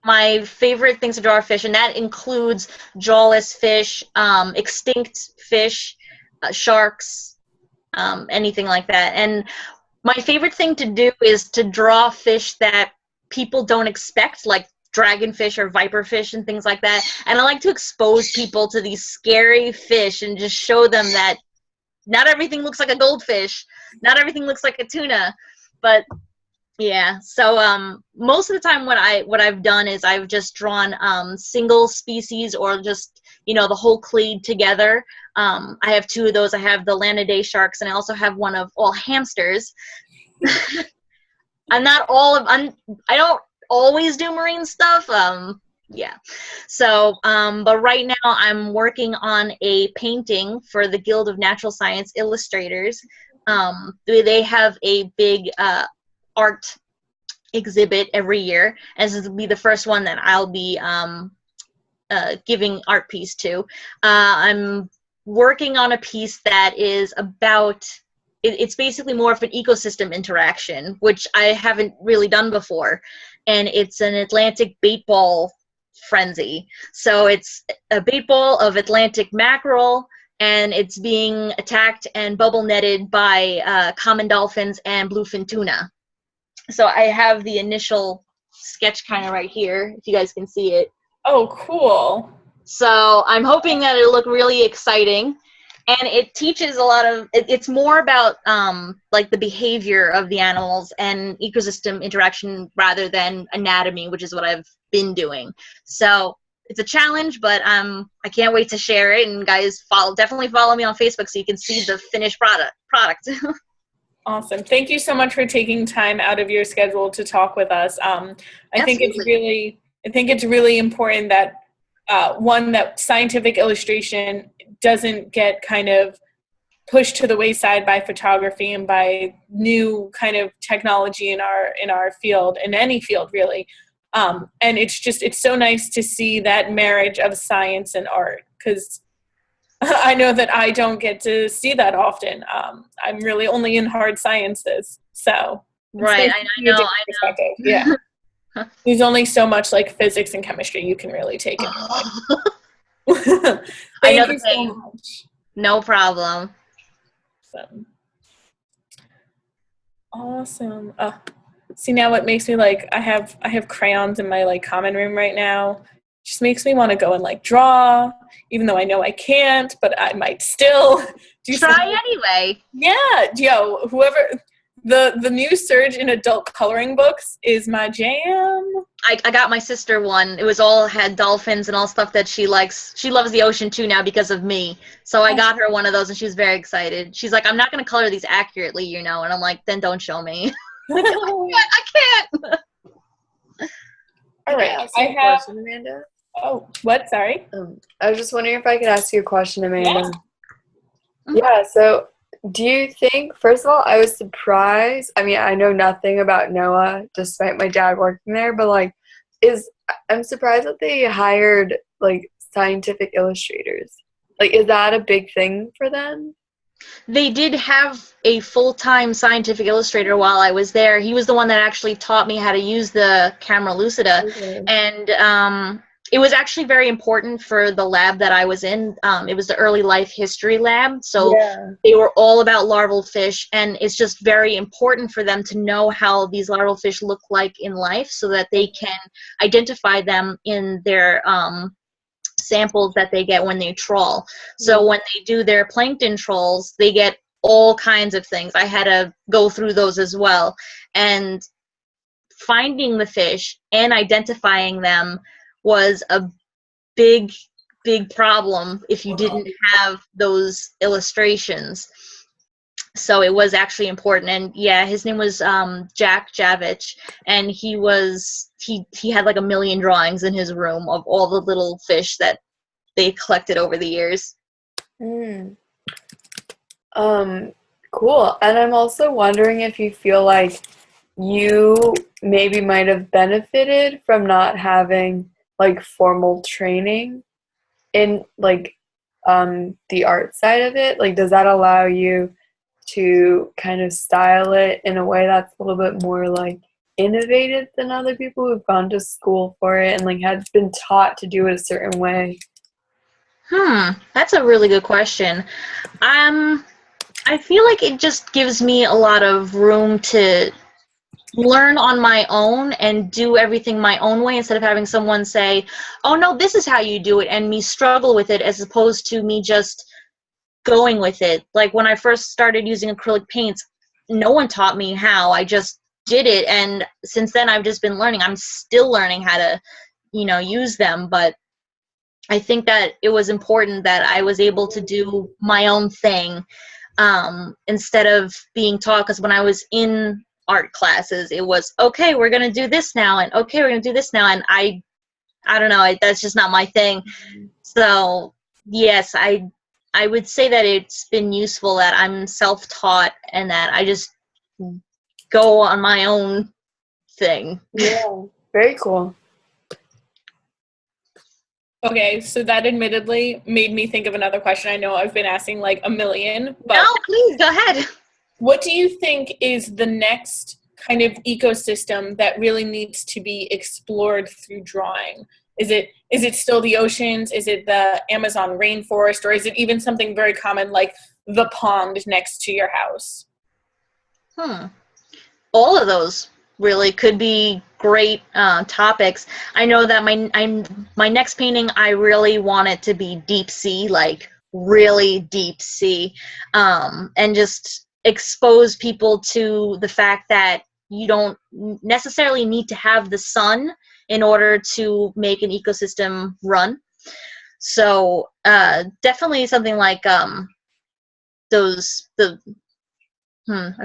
My favorite things to draw are fish, and that includes jawless fish, extinct fish, sharks, anything like that. And my favorite thing to do is to draw fish that people don't expect, like dragonfish or viperfish and things like that. And I like to expose people to these scary fish and just show them that not everything looks like a goldfish, not everything looks like a tuna. But yeah, so most of the time what I've done is I've just drawn single species, or just, you know, the whole clade together. I have two of those. I have the Lanidae sharks, and I also have one of all hamsters. I don't always do marine stuff. Yeah. So, but right now I'm working on a painting for the Guild of Natural Science Illustrators. They have a big art exhibit every year, as this will be the first one that I'll be giving art piece to. I'm working on a piece that is about, it's basically more of an ecosystem interaction, which I haven't really done before, and it's an Atlantic bait ball frenzy. So it's a bait ball of Atlantic mackerel, and it's being attacked and bubble netted by common dolphins and bluefin tuna. So I have the initial sketch kind of right here, if you guys can see it. Oh, cool. So I'm hoping that it'll look really exciting. And it teaches a lot of, it's more about like the behavior of the animals and ecosystem interaction rather than anatomy, which is what I've been doing. So it's a challenge, but I can't wait to share it. And guys, definitely follow me on Facebook so you can see the finished product. Awesome. Thank you so much for taking time out of your schedule to talk with us. I think it's really important that that scientific illustration doesn't get kind of pushed to the wayside by photography and by new kind of technology in our field, in any field really. And it's so nice to see that marriage of science and art, because I know that I don't get to see that often. I'm really only in hard sciences, so right. I know. Yeah. There's only so much like physics and chemistry you can really take in life. Thank you so much. No problem. Awesome. See, now what makes me like, I have crayons in my like common room right now. Just makes me want to go and like draw, even though I know I can't, but I might still do try anyway. Yeah, whoever the new surge in adult coloring books is my jam. I got my sister one. It had dolphins and all stuff that she likes. She loves the ocean too now because of me. So I got her one of those, and she was very excited. She's like, I'm not going to color these accurately, you know. And I'm like, then don't show me. I can't. All right. I have a question, Amanda. Oh, what? Sorry. I was just wondering if I could ask you a question, Amanda. Yeah. Yeah, so do you think, first of all, I was surprised. I mean, I know nothing about NOAA, despite my dad working there, but like, I'm surprised that they hired like scientific illustrators. Like, is that a big thing for them? They did have a full-time scientific illustrator while I was there. He was the one that actually taught me how to use the camera lucida. Okay. And it was actually very important for the lab that I was in. It was the early life history lab. So they were all about larval fish, and it's just very important for them to know how these larval fish look like in life so that they can identify them in their samples that they get when they trawl. So when they do their plankton trawls, they get all kinds of things. I had to go through those as well. And finding the fish and identifying them was a big problem if you didn't have those illustrations. So it was actually important. And yeah, his name was Jack Javich, and he had like 1 million drawings in his room of all the little fish that they collected over the years. Cool. And I'm also wondering if you feel like you maybe might have benefited from not having like formal training in like the art side of it. Like, does that allow you to kind of style it in a way that's a little bit more like innovative than other people who've gone to school for it and like had been taught to do it a certain way? That's a really good question. I feel like it just gives me a lot of room to learn on my own and do everything my own way instead of having someone say, oh no, this is how you do it, and me struggle with it, as opposed to me just going with it. Like when I first started using acrylic paints, no one taught me how. I just did it, and since then I've just been learning. I'm still learning how to, use them, but I think that it was important that I was able to do my own thing instead of being taught, because when I was in art classes, it was, okay, we're going to do this now, and okay, we're going to do this now, and I don't know, that's just not my thing. So yes, I would say that it's been useful that I'm self-taught and that I just go on my own thing. Yeah, very cool. Okay, so that admittedly made me think of another question. I know I've been asking like 1 million, but no, please go ahead. What do you think is the next kind of ecosystem that really needs to be explored through drawing? Is it still the oceans? Is it the Amazon rainforest? Or is it even something very common like the pond next to your house? All of those really could be great topics. I know that my next painting, I really want it to be deep sea, like really deep sea, and just expose people to the fact that you don't necessarily need to have the sun in order to make an ecosystem run. So definitely something like I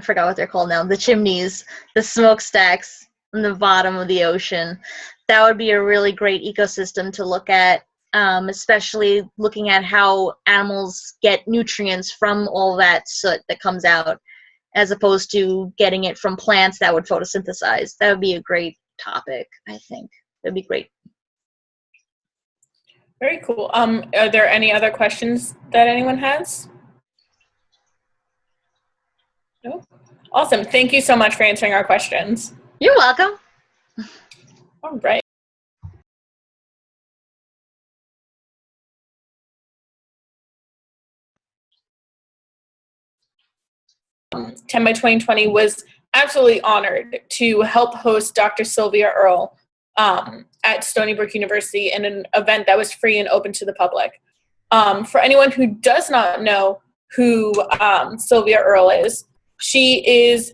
forgot what they're called now, the chimneys, the smokestacks in the bottom of the ocean. That would be a really great ecosystem to look at, especially looking at how animals get nutrients from all that soot that comes out, as opposed to getting it from plants that would photosynthesize. That would be a great topic, I think. That would be great. Very cool. Are there any other questions that anyone has? No? Awesome. Thank you so much for answering our questions. You're welcome. All right. Um, 10 by 2020 was absolutely honored to help host Dr. Sylvia Earle at Stony Brook University in an event that was free and open to the public. For anyone who does not know who Sylvia Earle is, she is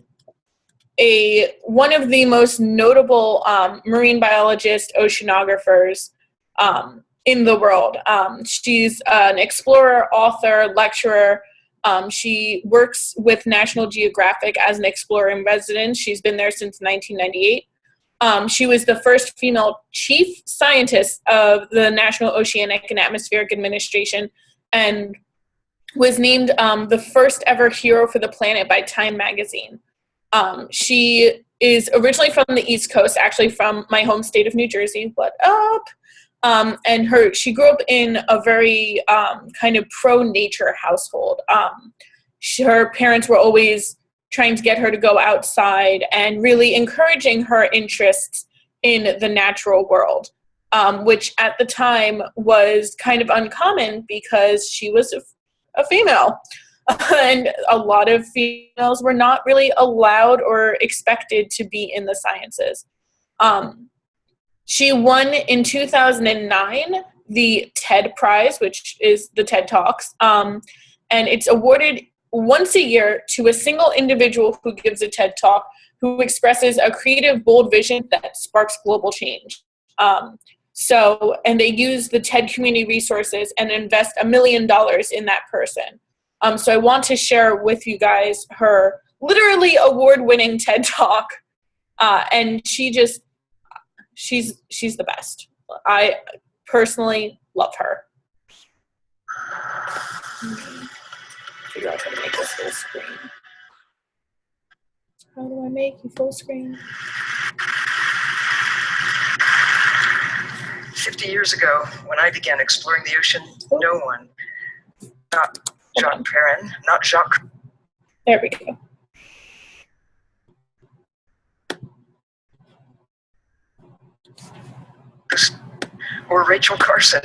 one of the most notable marine biologist oceanographers in the world. She's an explorer, author, lecturer. She works with National Geographic as an explorer in residence. She's been there since 1998. She was the first female chief scientist of the National Oceanic and Atmospheric Administration and was named the first ever hero for the planet by Time magazine. She is originally from the East Coast, actually from my home state of New Jersey. What up? And she grew up in a very kind of pro-nature household. Her parents were always trying to get her to go outside and really encouraging her interests in the natural world. which at the time was kind of uncommon because she was a female. And a lot of females were not really allowed or expected to be in the sciences. She won in 2009 the TED Prize, which is the TED Talks, and it's awarded once a year to a single individual who gives a TED Talk who expresses a creative, bold vision that sparks global change. And they use the TED community resources and invest $1 million in that person. So I want to share with you guys her literally award-winning TED Talk, and she's the best. I personally love her. Figure out how to make this full screen. How do I make you full screen? 50 years ago, when I began exploring the ocean, no one, not Jacques Perrin, not Jacques. There we go. Or Rachel Carson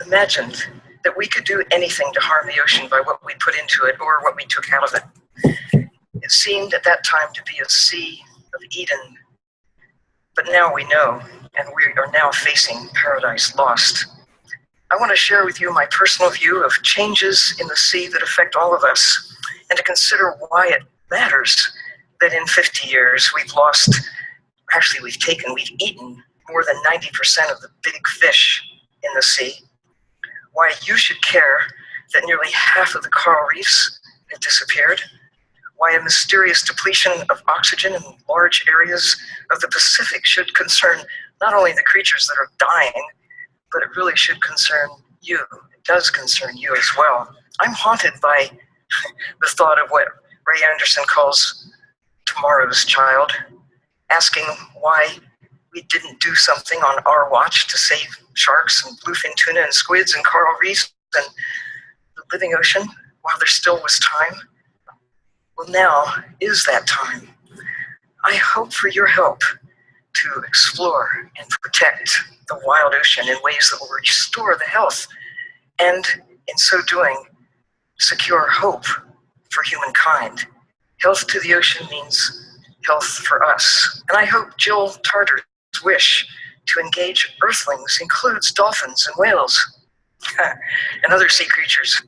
imagined that we could do anything to harm the ocean by what we put into it or what we took out of it. It seemed at that time to be a sea of Eden. But now we know, and we are now facing paradise lost. I want to share with you my personal view of changes in the sea that affect all of us, and to consider why it matters that in 50 years we've eaten more than 90% of the big fish in the sea. Why you should care that nearly half of the coral reefs have disappeared. Why a mysterious depletion of oxygen in large areas of the Pacific should concern not only the creatures that are dying, but it really should concern you. It does concern you as well. I'm haunted by the thought of what Ray Anderson calls tomorrow's child, asking why we didn't do something on our watch to save sharks and bluefin tuna and squids and coral reefs and the living ocean while there still was time. Well, now is that time. I hope for your help to explore and protect the wild ocean in ways that will restore the health and, in so doing, secure hope for humankind. Health to the ocean means health for us. And I hope Jill Tarter's wish to engage earthlings includes dolphins and whales and other sea creatures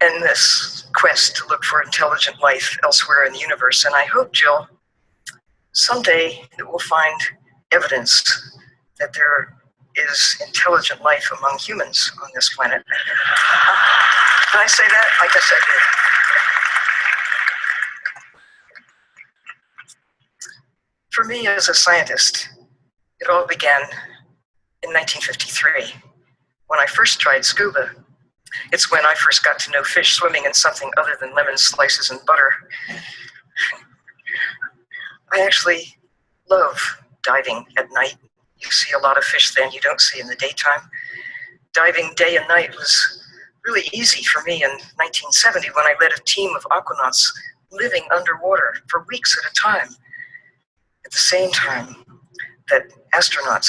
in this quest to look for intelligent life elsewhere in the universe. And I hope, Jill, someday that we'll find evidence that there is intelligent life among humans on this planet. Did I say that? I guess I did. For me as a scientist, it all began in 1953 when I first tried scuba. It's when I first got to know fish swimming in something other than lemon slices and butter. I actually love diving at night. You see a lot of fish then you don't see in the daytime. Diving day and night was really easy for me in 1970 when I led a team of aquanauts living underwater for weeks at a time. At the same time that astronauts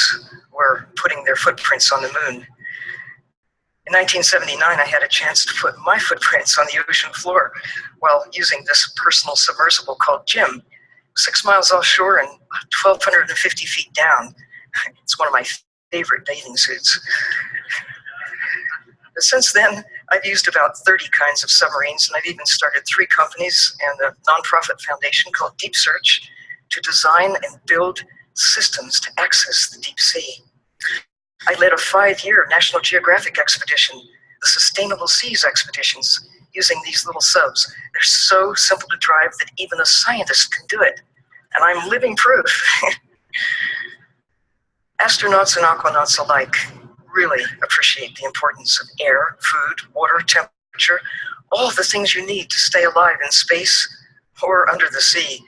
were putting their footprints on the moon. In 1979, I had a chance to put my footprints on the ocean floor while using this personal submersible called Jim, 6 miles offshore and 1,250 feet down. It's one of my favorite bathing suits. But since then, I've used about 30 kinds of submarines, and I've even started 3 companies and a nonprofit foundation called Deep Search to design and build systems to access the deep sea. I led a 5-year National Geographic expedition, the Sustainable Seas expeditions, using these little subs. They're so simple to drive that even a scientist can do it. And I'm living proof. Astronauts and aquanauts alike really appreciate the importance of air, food, water, temperature, all the things you need to stay alive in space or under the sea.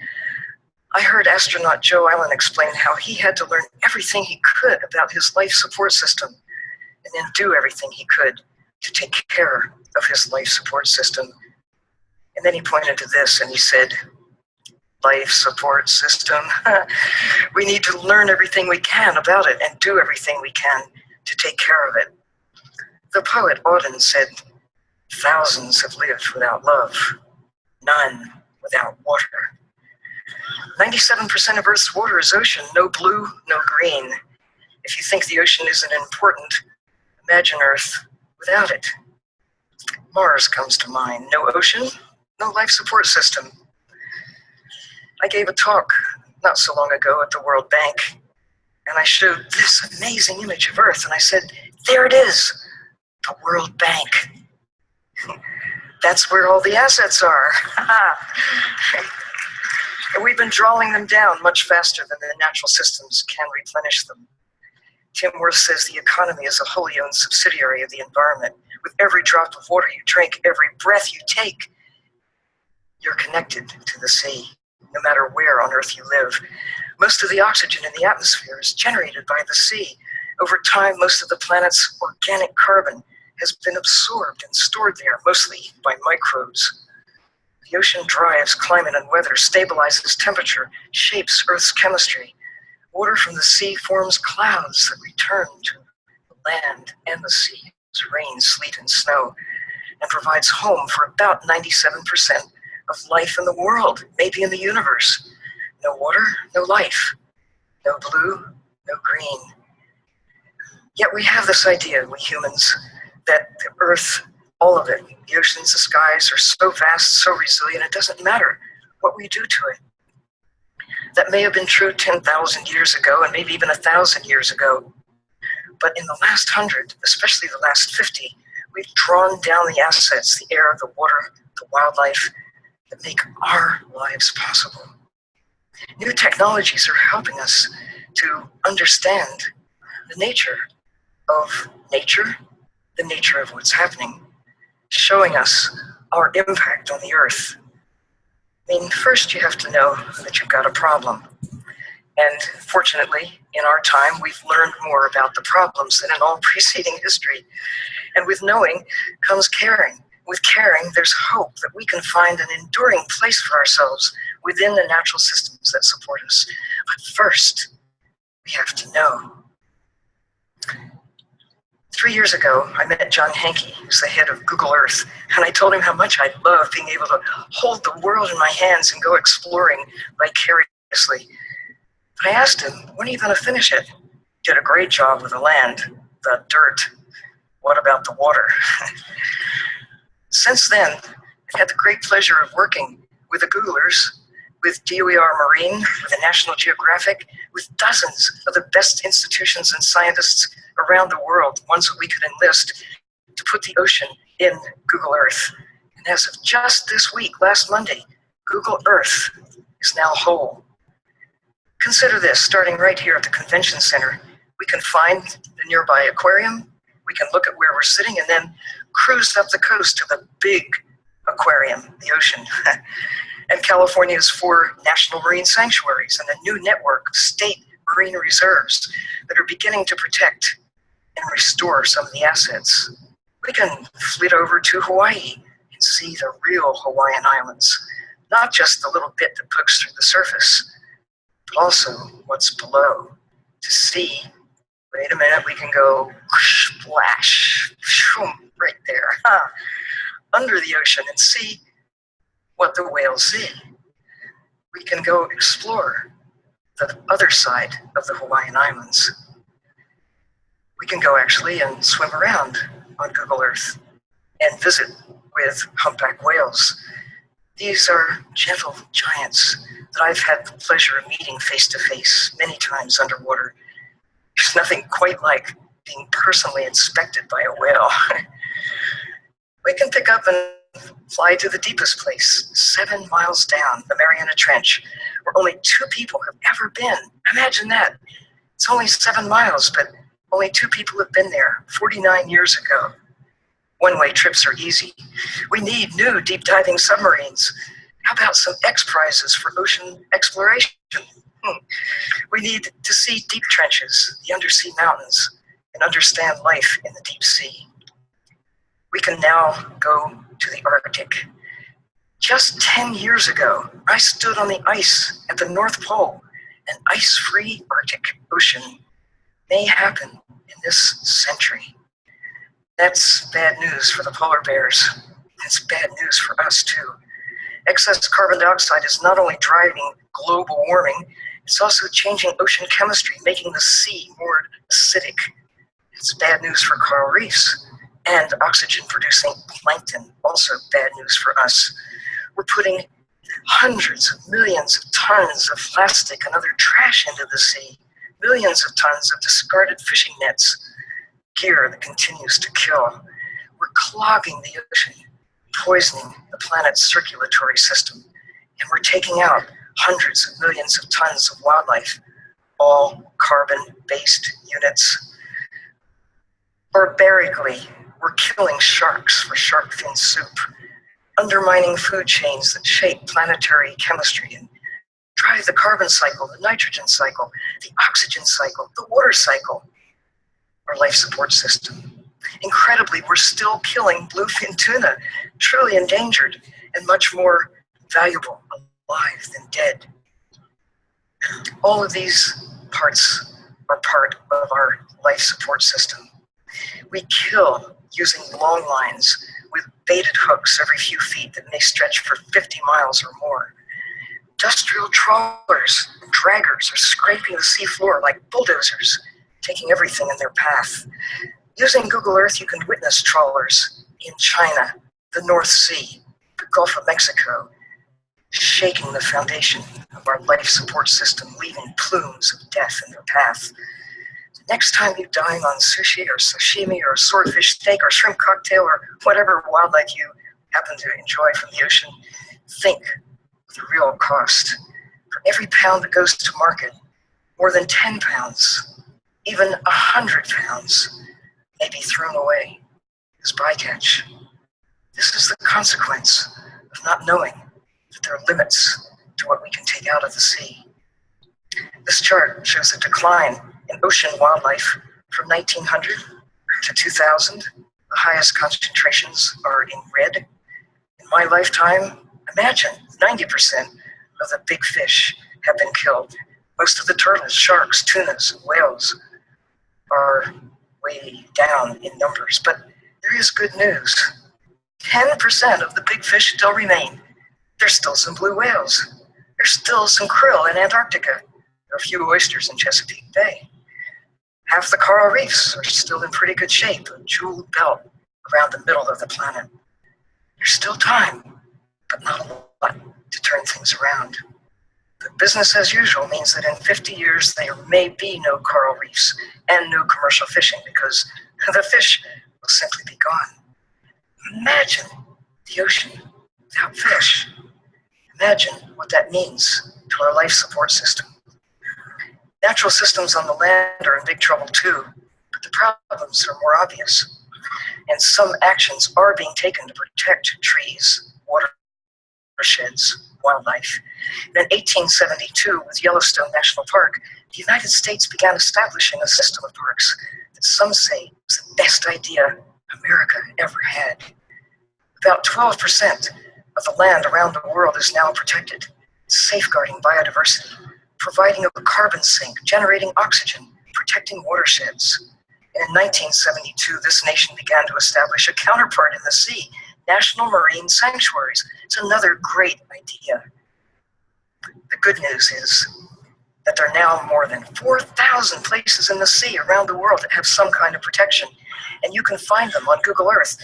I heard astronaut Joe Allen explain how he had to learn everything he could about his life support system and then do everything he could to take care of his life support system. And then he pointed to this and he said, life support system. We need to learn everything we can about it and do everything we can to take care of it. The poet Auden said, "Thousands have lived without love, none without water." 97% of Earth's water is ocean, no blue, no green. If you think the ocean isn't important, imagine Earth without it. Mars comes to mind. No ocean, no life support system. I gave a talk not so long ago at the World Bank, and I showed this amazing image of Earth, and I said, there it is, the World Bank. That's where all the assets are. And we've been drawing them down much faster than the natural systems can replenish them. Tim Worth says the economy is a wholly owned subsidiary of the environment. With every drop of water you drink, every breath you take, you're connected to the sea, no matter where on Earth you live. Most of the oxygen in the atmosphere is generated by the sea. Over time, most of the planet's organic carbon has been absorbed and stored there, mostly by microbes. The ocean drives climate and weather, stabilizes temperature, shapes Earth's chemistry. Water from the sea forms clouds that return to the land and the sea as rain, sleet, and snow, and provides home for about 97% of life in the world, maybe in the universe. No water, no life. No blue, no green. Yet we have this idea, we humans, that the Earth, all of it, the oceans, the skies, are so vast, so resilient, it doesn't matter what we do to it. That may have been true 10,000 years ago, and maybe even 1,000 years ago. But in the last 100, especially the last 50, we've drawn down the assets, the air, the water, the wildlife, that make our lives possible. New technologies are helping us to understand the nature of nature, the nature of what's happening, showing us our impact on the Earth. I mean, first you have to know that you've got a problem. And fortunately, in our time, we've learned more about the problems than in all preceding history. And with knowing comes caring. With caring, there's hope that we can find an enduring place for ourselves within the natural systems that support us. But first, we have to know. 3 years ago, I met John Hankey, who's the head of Google Earth, and I told him how much I love being able to hold the world in my hands and go exploring vicariously. But I asked him, when are you going to finish it? Did a great job with the land, the dirt. What about the water? Since then, I've had the great pleasure of working with the Googlers, with DOER Marine, with the National Geographic, with dozens of the best institutions and scientists around the world, ones that we could enlist to put the ocean in Google Earth. And as of just this week, last Monday, Google Earth is now whole. Consider this, starting right here at the convention center, we can find the nearby aquarium, we can look at where we're sitting, and then cruise up the coast to the big aquarium, the ocean. And California's 4 national marine sanctuaries and a new network of state marine reserves that are beginning to protect and restore some of the assets. We can flit over to Hawaii and see the real Hawaiian Islands, not just the little bit that pokes through the surface, but also what's below. To see, wait a minute, we can go splash, right there, under the ocean and see what the whales see. We can go explore the other side of the Hawaiian Islands. We can go actually and swim around on Google Earth and visit with humpback whales. These are gentle giants that I've had the pleasure of meeting face to face many times underwater. There's nothing quite like being personally inspected by a whale. We can pick up and fly to the deepest place, 7 miles down the Mariana Trench, where only 2 people have ever been. Imagine that. It's only 7 miles, but only 2 people have been there 49 years ago. One-way trips are easy. We need new deep diving submarines. How about some X prizes for ocean exploration? We need to see deep trenches, the undersea mountains, and understand life in the deep sea. We can now go to the Arctic. Just 10 years ago, I stood on the ice at the North Pole. An ice-free Arctic Ocean may happen in this century. That's bad news for the polar bears. It's bad news for us too. Excess carbon dioxide is not only driving global warming, it's also changing ocean chemistry, making the sea more acidic. It's bad news for coral reefs and oxygen-producing plankton, also bad news for us. We're putting hundreds of millions of tons of plastic and other trash into the sea, millions of tons of discarded fishing nets, gear that continues to kill. We're clogging the ocean, poisoning the planet's circulatory system, and we're taking out hundreds of millions of tons of wildlife, all carbon-based units. Barbarically, we're killing sharks for shark fin soup, undermining food chains that shape planetary chemistry and drive the carbon cycle, the nitrogen cycle, the oxygen cycle, the water cycle, our life support system. Incredibly, we're still killing bluefin tuna, truly endangered and much more valuable alive than dead. All of these parts are part of our life support system. We kill using long lines with baited hooks every few feet that may stretch for 50 miles or more. Industrial trawlers and draggers are scraping the seafloor like bulldozers, taking everything in their path. Using Google Earth, you can witness trawlers in China, the North Sea, the Gulf of Mexico, shaking the foundation of our life support system, leaving plumes of death in their path. Next time you dine on sushi or sashimi or a swordfish steak or shrimp cocktail or whatever wildlife you happen to enjoy from the ocean, think of the real cost. For every pound that goes to market, more than 10 pounds, even 100 pounds, may be thrown away as bycatch. This is the consequence of not knowing that there are limits to what we can take out of the sea. This chart shows a decline in ocean wildlife from 1900 to 2000. The highest concentrations are in red. In my lifetime, imagine 90% of the big fish have been killed. Most of the turtles, sharks, tunas, whales are way down in numbers. But there is good news. 10% of the big fish still remain. There's still some blue whales. There's still some krill in Antarctica. There are a few oysters in Chesapeake Bay. Half the coral reefs are still in pretty good shape, a jeweled belt around the middle of the planet. There's still time, but not a lot to turn things around. But business as usual means that in 50 years there may be no coral reefs and no commercial fishing because the fish will simply be gone. Imagine the ocean without fish. Imagine what that means to our life support system. Natural systems on the land are in big trouble too, but the problems are more obvious. And some actions are being taken to protect trees, watersheds, wildlife. And in 1872, with Yellowstone National Park, the United States began establishing a system of parks that some say was the best idea America ever had. About 12% of the land around the world is now protected, safeguarding biodiversity, providing a carbon sink, generating oxygen, protecting watersheds. And in 1972, this nation began to establish a counterpart in the sea, national marine sanctuaries. It's another great idea. The good news is that there are now more than 4,000 places in the sea around the world that have some kind of protection, and you can find them on Google Earth.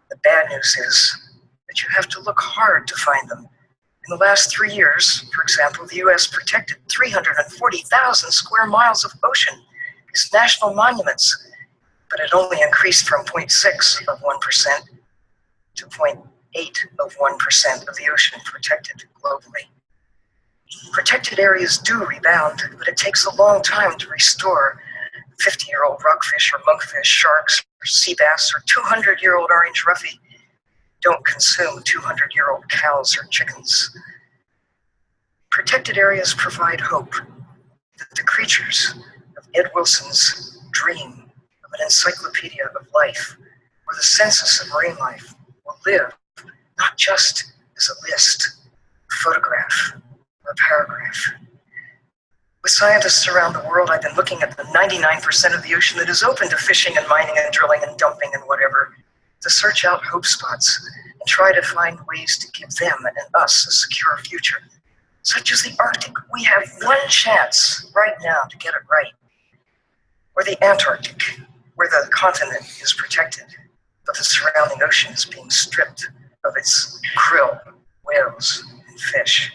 The bad news is that you have to look hard to find them. In the last 3 years, for example, the U.S. protected 340,000 square miles of ocean as national monuments, but it only increased from 0.6 of 1% to 0.8 of 1% of the ocean protected globally. Protected areas do rebound, but it takes a long time to restore 50-year-old rockfish or monkfish, sharks or sea bass or 200-year-old orange roughy. Don't consume 200-year-old cows or chickens. Protected areas provide hope that the creatures of Ed Wilson's dream of an encyclopedia of life, or the census of marine life, will live not just as a list, a photograph, or a paragraph. With scientists around the world, I've been looking at the 99% of the ocean that is open to fishing and mining and drilling and dumping and whatever, to search out hope spots and try to find ways to give them and us a secure future. Such as the Arctic, we have one chance right now to get it right. Or the Antarctic, where the continent is protected, but the surrounding ocean is being stripped of its krill, whales, and fish.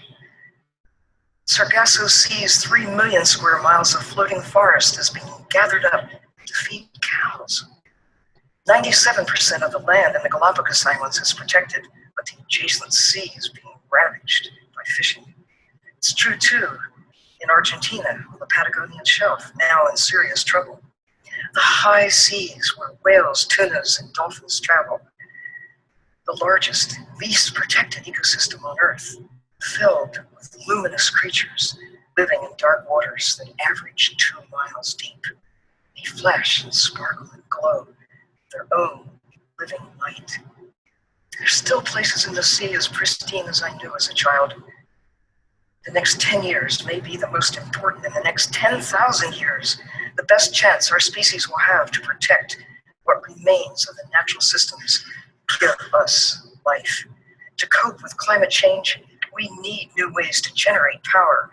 Sargasso Sea's 3 million square miles of floating forest is being gathered up to feed cows. 97% of the land in the Galapagos Islands is protected, but the adjacent sea is being ravaged by fishing. It's true, too, in Argentina, on the Patagonian shelf, now in serious trouble. The high seas where whales, tunas, and dolphins travel. The largest, least protected ecosystem on Earth, filled with luminous creatures living in dark waters that average 2 miles deep. They flash and sparkle and glow, their own living light. There's still places in the sea as pristine as I knew as a child. The next 10 years may be the most important. In the next 10,000 years, the best chance our species will have to protect what remains of the natural systems give us life. To cope with climate change, we need new ways to generate power.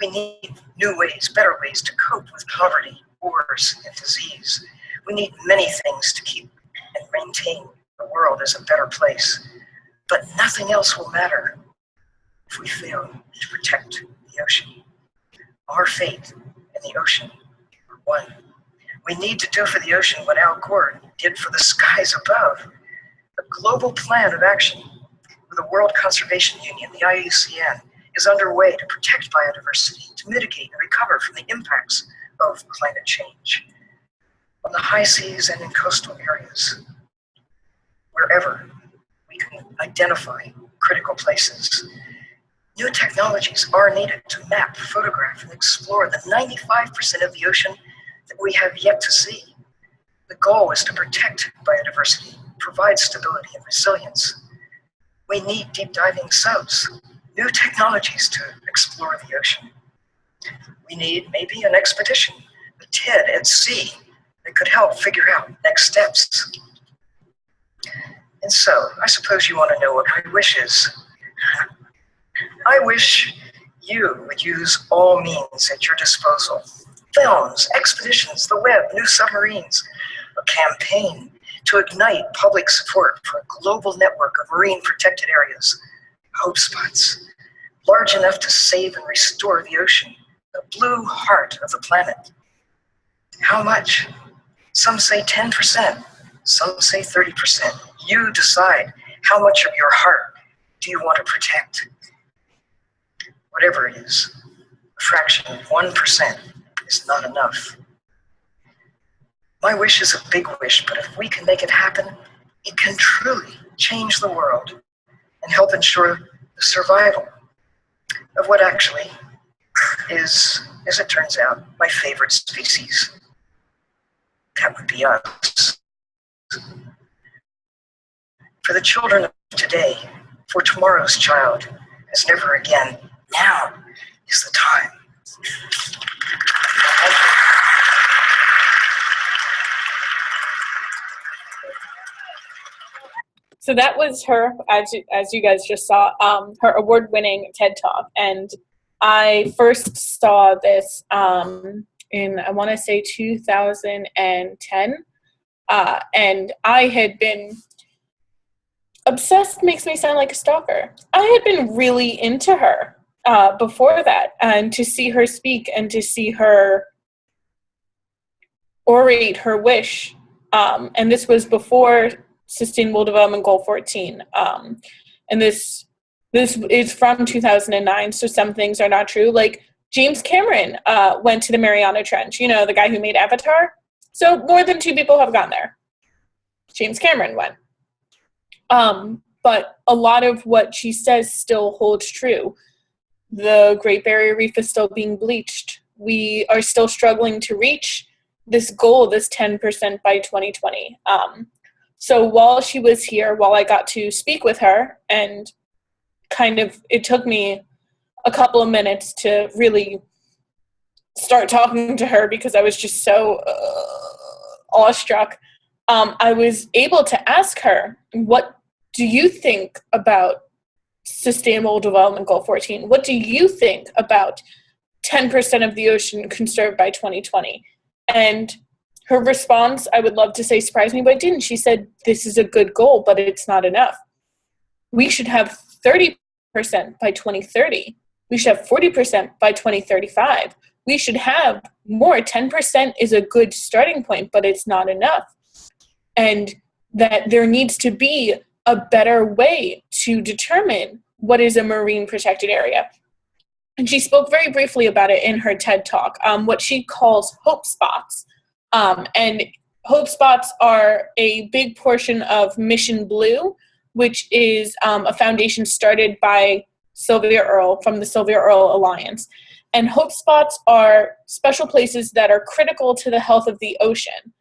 We need new ways, better ways to cope with poverty, wars, and disease. We need many things to keep and maintain the world as a better place. But nothing else will matter if we fail to protect the ocean. Our fate and the ocean are one. We need to do for the ocean what Al Gore did for the skies above. A global plan of action with the World Conservation Union, the IUCN, is underway to protect biodiversity, to mitigate and recover from the impacts of climate change. On the high seas and in coastal areas, wherever we can identify critical places. New technologies are needed to map, photograph, and explore the 95% of the ocean that we have yet to see. The goal is to protect biodiversity, provide stability and resilience. We need deep diving subs, new technologies to explore the ocean. We need maybe an expedition, a TED at sea, that could help figure out next steps. And so, I suppose you want to know what my wish is. I wish you would use all means at your disposal. Films, expeditions, the web, new submarines, a campaign to ignite public support for a global network of marine protected areas, hope spots, large enough to save and restore the ocean, the blue heart of the planet. How much? Some say 10%, some say 30%. You decide how much of your heart do you want to protect. Whatever it is, a fraction of 1% is not enough. My wish is a big wish, but if we can make it happen, it can truly change the world and help ensure the survival of what actually is, as it turns out, my favorite species. That would be us. For the children of today, for tomorrow's child, as never again, now is the time. So that was her, as you guys just saw, her award-winning TED Talk. And I first saw this in, I want to say, 2010. And I had been obsessed, makes me sound like a stalker. I had been really into her before that. And to see her speak and to see her orate her wish. And this was before Sustainable Development Goal 14. And this is from 2009, so some things are not true. Like James Cameron went to the Mariana Trench, you know, the guy who made Avatar. So more than 2 people have gone there. James Cameron went. But a lot of what she says still holds true. The Great Barrier Reef is still being bleached. We are still struggling to reach this goal, this 10% by 2020. So while she was here, while I got to speak with her, and kind of, it took me a couple of minutes to really start talking to her because I was just so awestruck. I was able to ask her, what do you think about Sustainable Development Goal 14? What do you think about 10% of the ocean conserved by 2020? And her response, I would love to say surprised me, but it didn't. She said, this is a good goal, but it's not enough. We should have 30% by 2030. We should have 40% by 2035. We should have more. 10% is a good starting point, but it's not enough. And that there needs to be a better way to determine what is a marine protected area. And she spoke very briefly about it in her TED Talk, what she calls hope spots. And hope spots are a big portion of Mission Blue, which is a foundation started by Sylvia Earle from the Sylvia Earle Alliance. And hope spots are special places that are critical to the health of the ocean.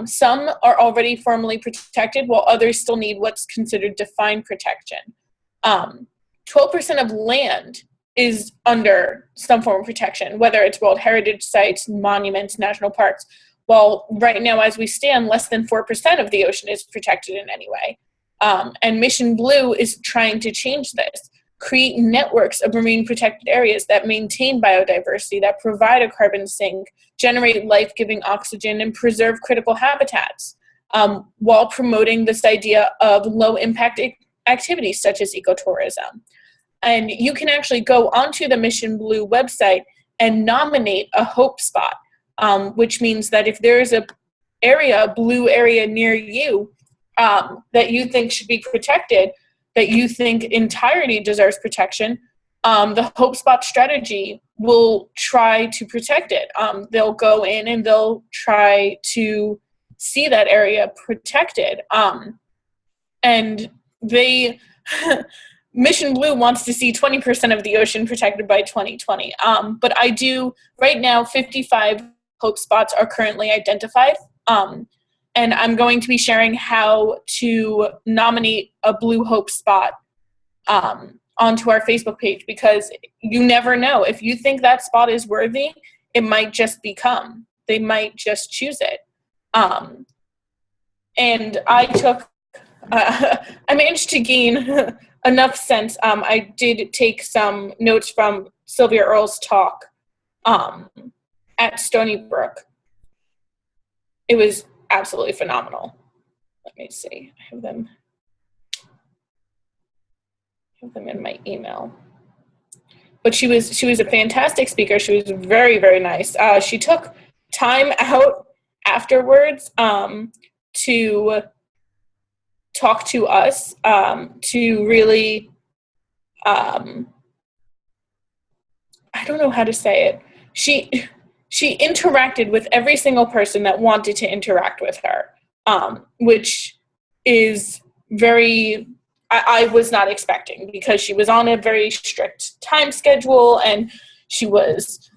Some are already formally protected, while others still need what's considered defined protection. 12% of land is under some form of protection, whether it's World Heritage Sites, monuments, national parks. While right now, as we stand, less than 4% of the ocean is protected in any way. And Mission Blue is trying to change this, create networks of marine protected areas that maintain biodiversity, that provide a carbon sink, generate life-giving oxygen, and preserve critical habitats, while promoting this idea of low-impact activities such as ecotourism. And you can actually go onto the Mission Blue website and nominate a hope spot, which means that if there is a blue area near you that you think should be protected, that you think entirety deserves protection, the Hope Spot strategy will try to protect it. They'll go in and they'll try to see that area protected. And they, Mission Blue wants to see 20% of the ocean protected by 2020. But I do, right now, 55 hope spots are currently identified. And I'm going to be sharing how to nominate a blue hope spot onto our Facebook page, because you never know. If you think that spot is worthy, it might just become. They might just choose it. And I took, I managed to gain enough sense. I did take some notes from Sylvia Earle's talk at Stony Brook. It was absolutely phenomenal. Let me see. I have them in my email. But she was a fantastic speaker. She was very, very nice. She took time out afterwards to talk to us, to really, I don't know how to say it. She interacted with every single person that wanted to interact with her, which is very, I was not expecting, because she was on a very strict time schedule and she was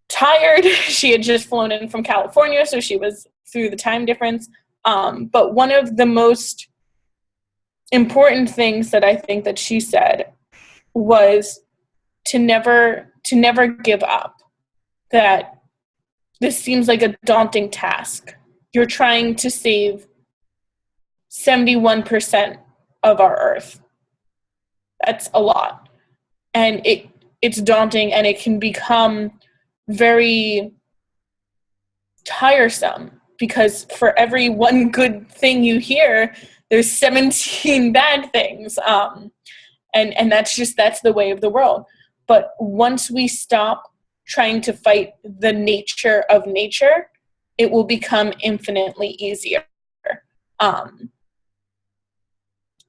tired. She had just flown in from California, so she was through the time difference. But one of the most important things that I think that she said was to never give up. That this seems like a daunting task. You're trying to save 71% of our Earth. That's a lot. And it's daunting, and it can become very tiresome, because for every one good thing you hear, there's 17 bad things. And that's the way of the world. But once we stop trying to fight the nature of nature, it will become infinitely easier.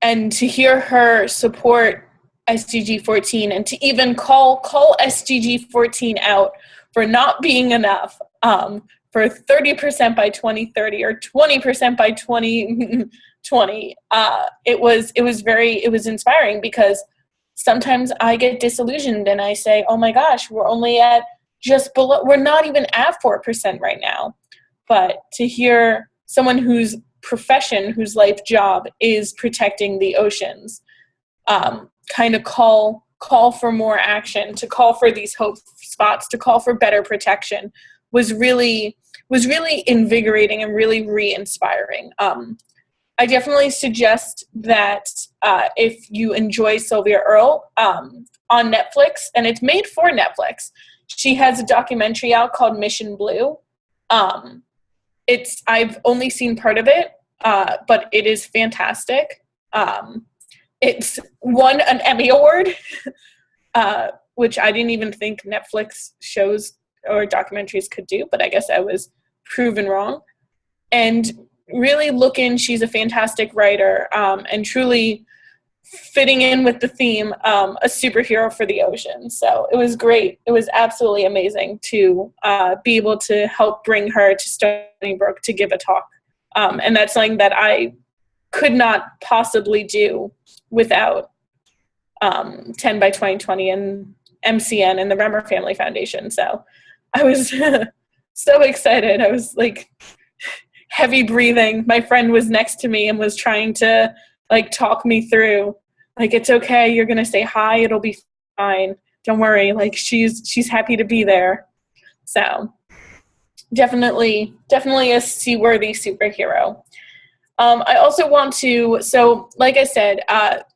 And to hear her support SDG 14, and to even call SDG 14 out for not being enough, for 30% by 2030 or 20% by 2020, it was inspiring, because sometimes I get disillusioned and I say, oh my gosh, we're only at just below, we're not even at 4% right now. But to hear someone whose profession, whose life job is protecting the oceans, kind of call call for more action, to call for these hope spots, to call for better protection was really invigorating and really re-inspiring. I definitely suggest that if you enjoy Sylvia Earle on Netflix, and it's made for Netflix, she has a documentary out called Mission Blue. I've only seen part of it, but it is fantastic. It's won an Emmy Award, which I didn't even think Netflix shows or documentaries could do, but I guess I was proven wrong. And really she's a fantastic writer, and truly fitting in with the theme, a superhero for the ocean. So it was great. It was absolutely amazing to be able to help bring her to Stony Brook to give a talk. And that's something that I could not possibly do without 10 by 2020 and MCN and the Remmer Family Foundation. So I was so excited. I was like heavy breathing. My friend was next to me and was trying to like talk me through, like, it's okay, you're gonna say hi, it'll be fine, don't worry, like she's happy to be there. So definitely a seaworthy superhero. I also want to, so like I said,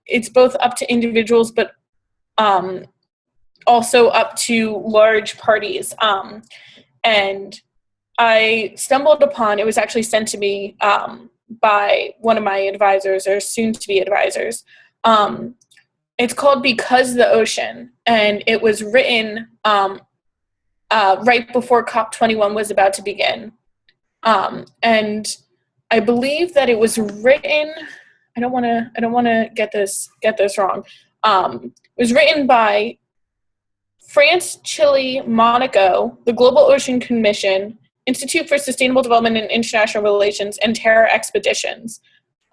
it's both up to individuals, but also up to large parties. And I stumbled upon, it was actually sent to me by one of my advisors, or soon-to-be advisors. It's called Because the Ocean, and it was written right before COP21 was about to begin. And I believe that it was written, I don't want to get this wrong. It was written by France, Chile, Monaco, the Global Ocean Commission, Institute for Sustainable Development and International Relations, and Terra Expeditions.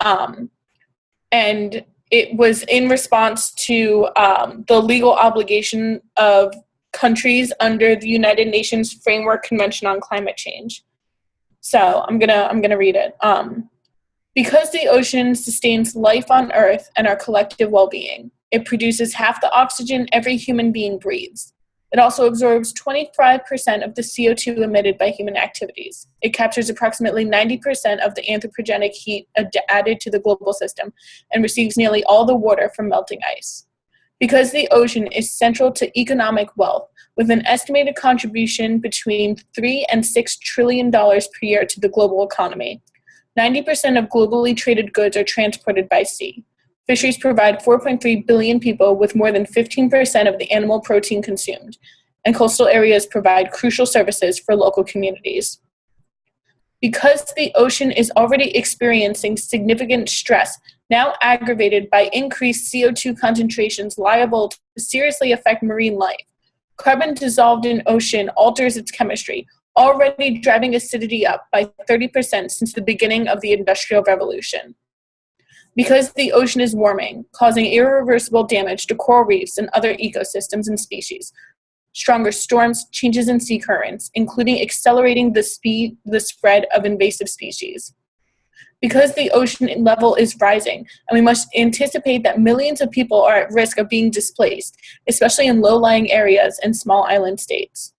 And it was in response to the legal obligation of countries under the United Nations Framework Convention on Climate Change. So I'm gonna read it. Because the ocean sustains life on Earth and our collective well-being, it produces half the oxygen every human being breathes. It also absorbs 25% of the CO2 emitted by human activities. It captures approximately 90% of the anthropogenic heat added to the global system and receives nearly all the water from melting ice. Because the ocean is central to economic wealth, with an estimated contribution between $3 and $6 trillion per year to the global economy, 90% of globally traded goods are transported by sea. Fisheries provide 4.3 billion people with more than 15% of the animal protein consumed, and coastal areas provide crucial services for local communities. Because the ocean is already experiencing significant stress, now aggravated by increased CO2 concentrations liable to seriously affect marine life, carbon dissolved in ocean alters its chemistry, already driving acidity up by 30% since the beginning of the Industrial Revolution. Because the ocean is warming, causing irreversible damage to coral reefs and other ecosystems and species. Stronger storms, changes in sea currents, including accelerating the spread of invasive species. Because the ocean level is rising, and we must anticipate that millions of people are at risk of being displaced, especially in low-lying areas and small island states.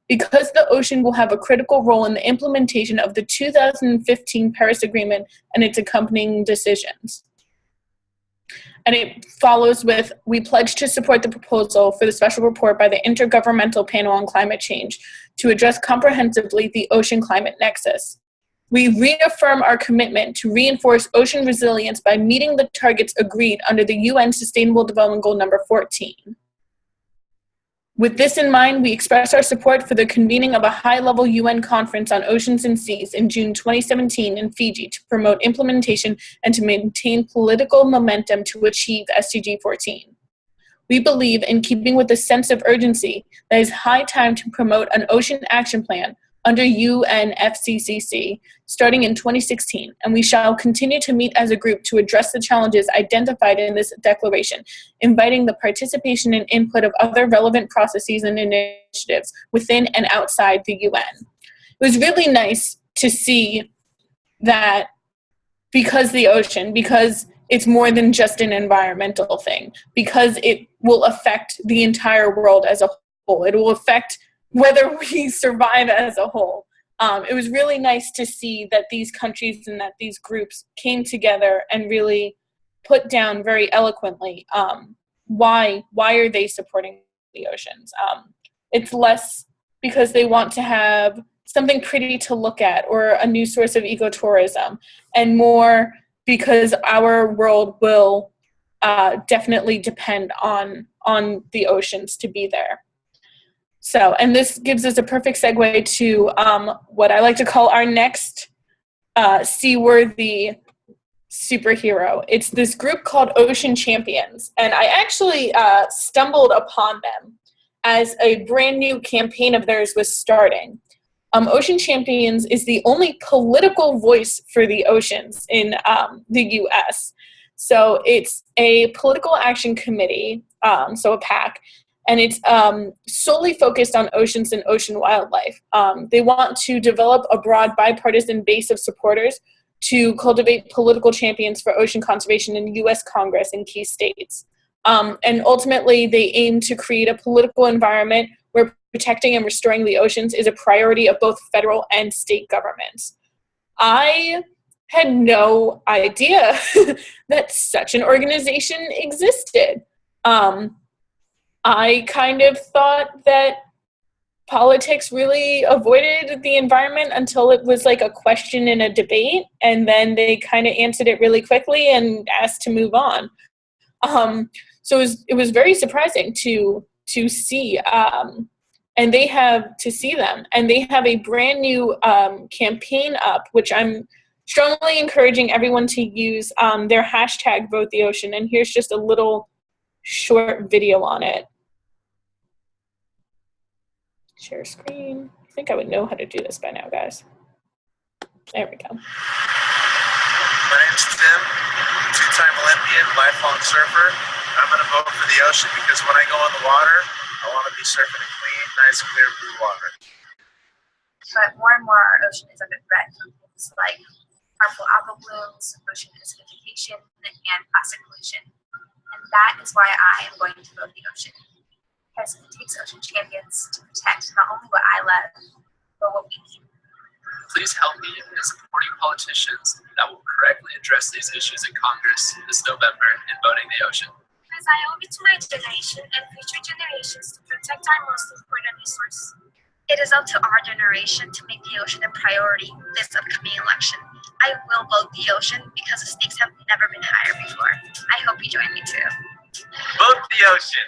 Because the ocean will have a critical role in the implementation of the 2015 Paris Agreement and its accompanying decisions. And it follows with, we pledge to support the proposal for the special report by the Intergovernmental Panel on Climate Change to address comprehensively the ocean climate nexus. We reaffirm our commitment to reinforce ocean resilience by meeting the targets agreed under the UN Sustainable Development Goal number 14. With this in mind, we express our support for the convening of a high-level UN conference on oceans and seas in June 2017 in Fiji to promote implementation and to maintain political momentum to achieve SDG 14. We believe, in keeping with the sense of urgency, that it is high time to promote an ocean action plan under UNFCCC starting in 2016, and we shall continue to meet as a group to address the challenges identified in this declaration, inviting the participation and input of other relevant processes and initiatives within and outside the UN. It was really nice to see that because it's more than just an environmental thing, because it will affect the entire world as a whole. It will affect whether we survive as a whole. It was really nice to see that these countries and that these groups came together and really put down very eloquently why are they supporting the oceans. It's less because they want to have something pretty to look at or a new source of ecotourism, and more because our world will definitely depend on the oceans to be there. So, and this gives us a perfect segue to what I like to call our next seaworthy superhero. It's this group called Ocean Champions, and I actually stumbled upon them as a brand new campaign of theirs was starting. Ocean Champions is the only political voice for the oceans in the U.S. So it's a political action committee, so a PAC, and it's solely focused on oceans and ocean wildlife. They want to develop a broad bipartisan base of supporters to cultivate political champions for ocean conservation in U.S. Congress and key states. And ultimately, they aim to create a political environment where protecting and restoring the oceans is a priority of both federal and state governments. I had no idea that such an organization existed. I kind of thought that politics really avoided the environment until it was like a question in a debate, and then they kind of answered it really quickly and asked to move on. So it was very surprising to see, and they have a brand new campaign up, which I'm strongly encouraging everyone to use their hashtag Vote the Ocean. And here's just a little short video on it. Share screen. I think I would know how to do this by now, guys. There we go. My name's Tim, two-time Olympian, lifelong surfer. I'm going to vote for the ocean because when I go in the water, I want to be surfing in clean, nice, clear blue water. But more and more, our ocean is under threat from things like harmful algal blooms, ocean acidification, and plastic pollution. And that is why I am going to vote the ocean. Because it takes ocean champions to protect not only what I love, but what we need. Please help me in supporting politicians that will correctly address these issues in Congress this November in voting the ocean. Because I owe it to my generation and future generations to protect our most important resource. It is up to our generation to make the ocean a priority this upcoming election. I will vote the ocean because the stakes have never been higher before. I hope you join me too. Vote the ocean.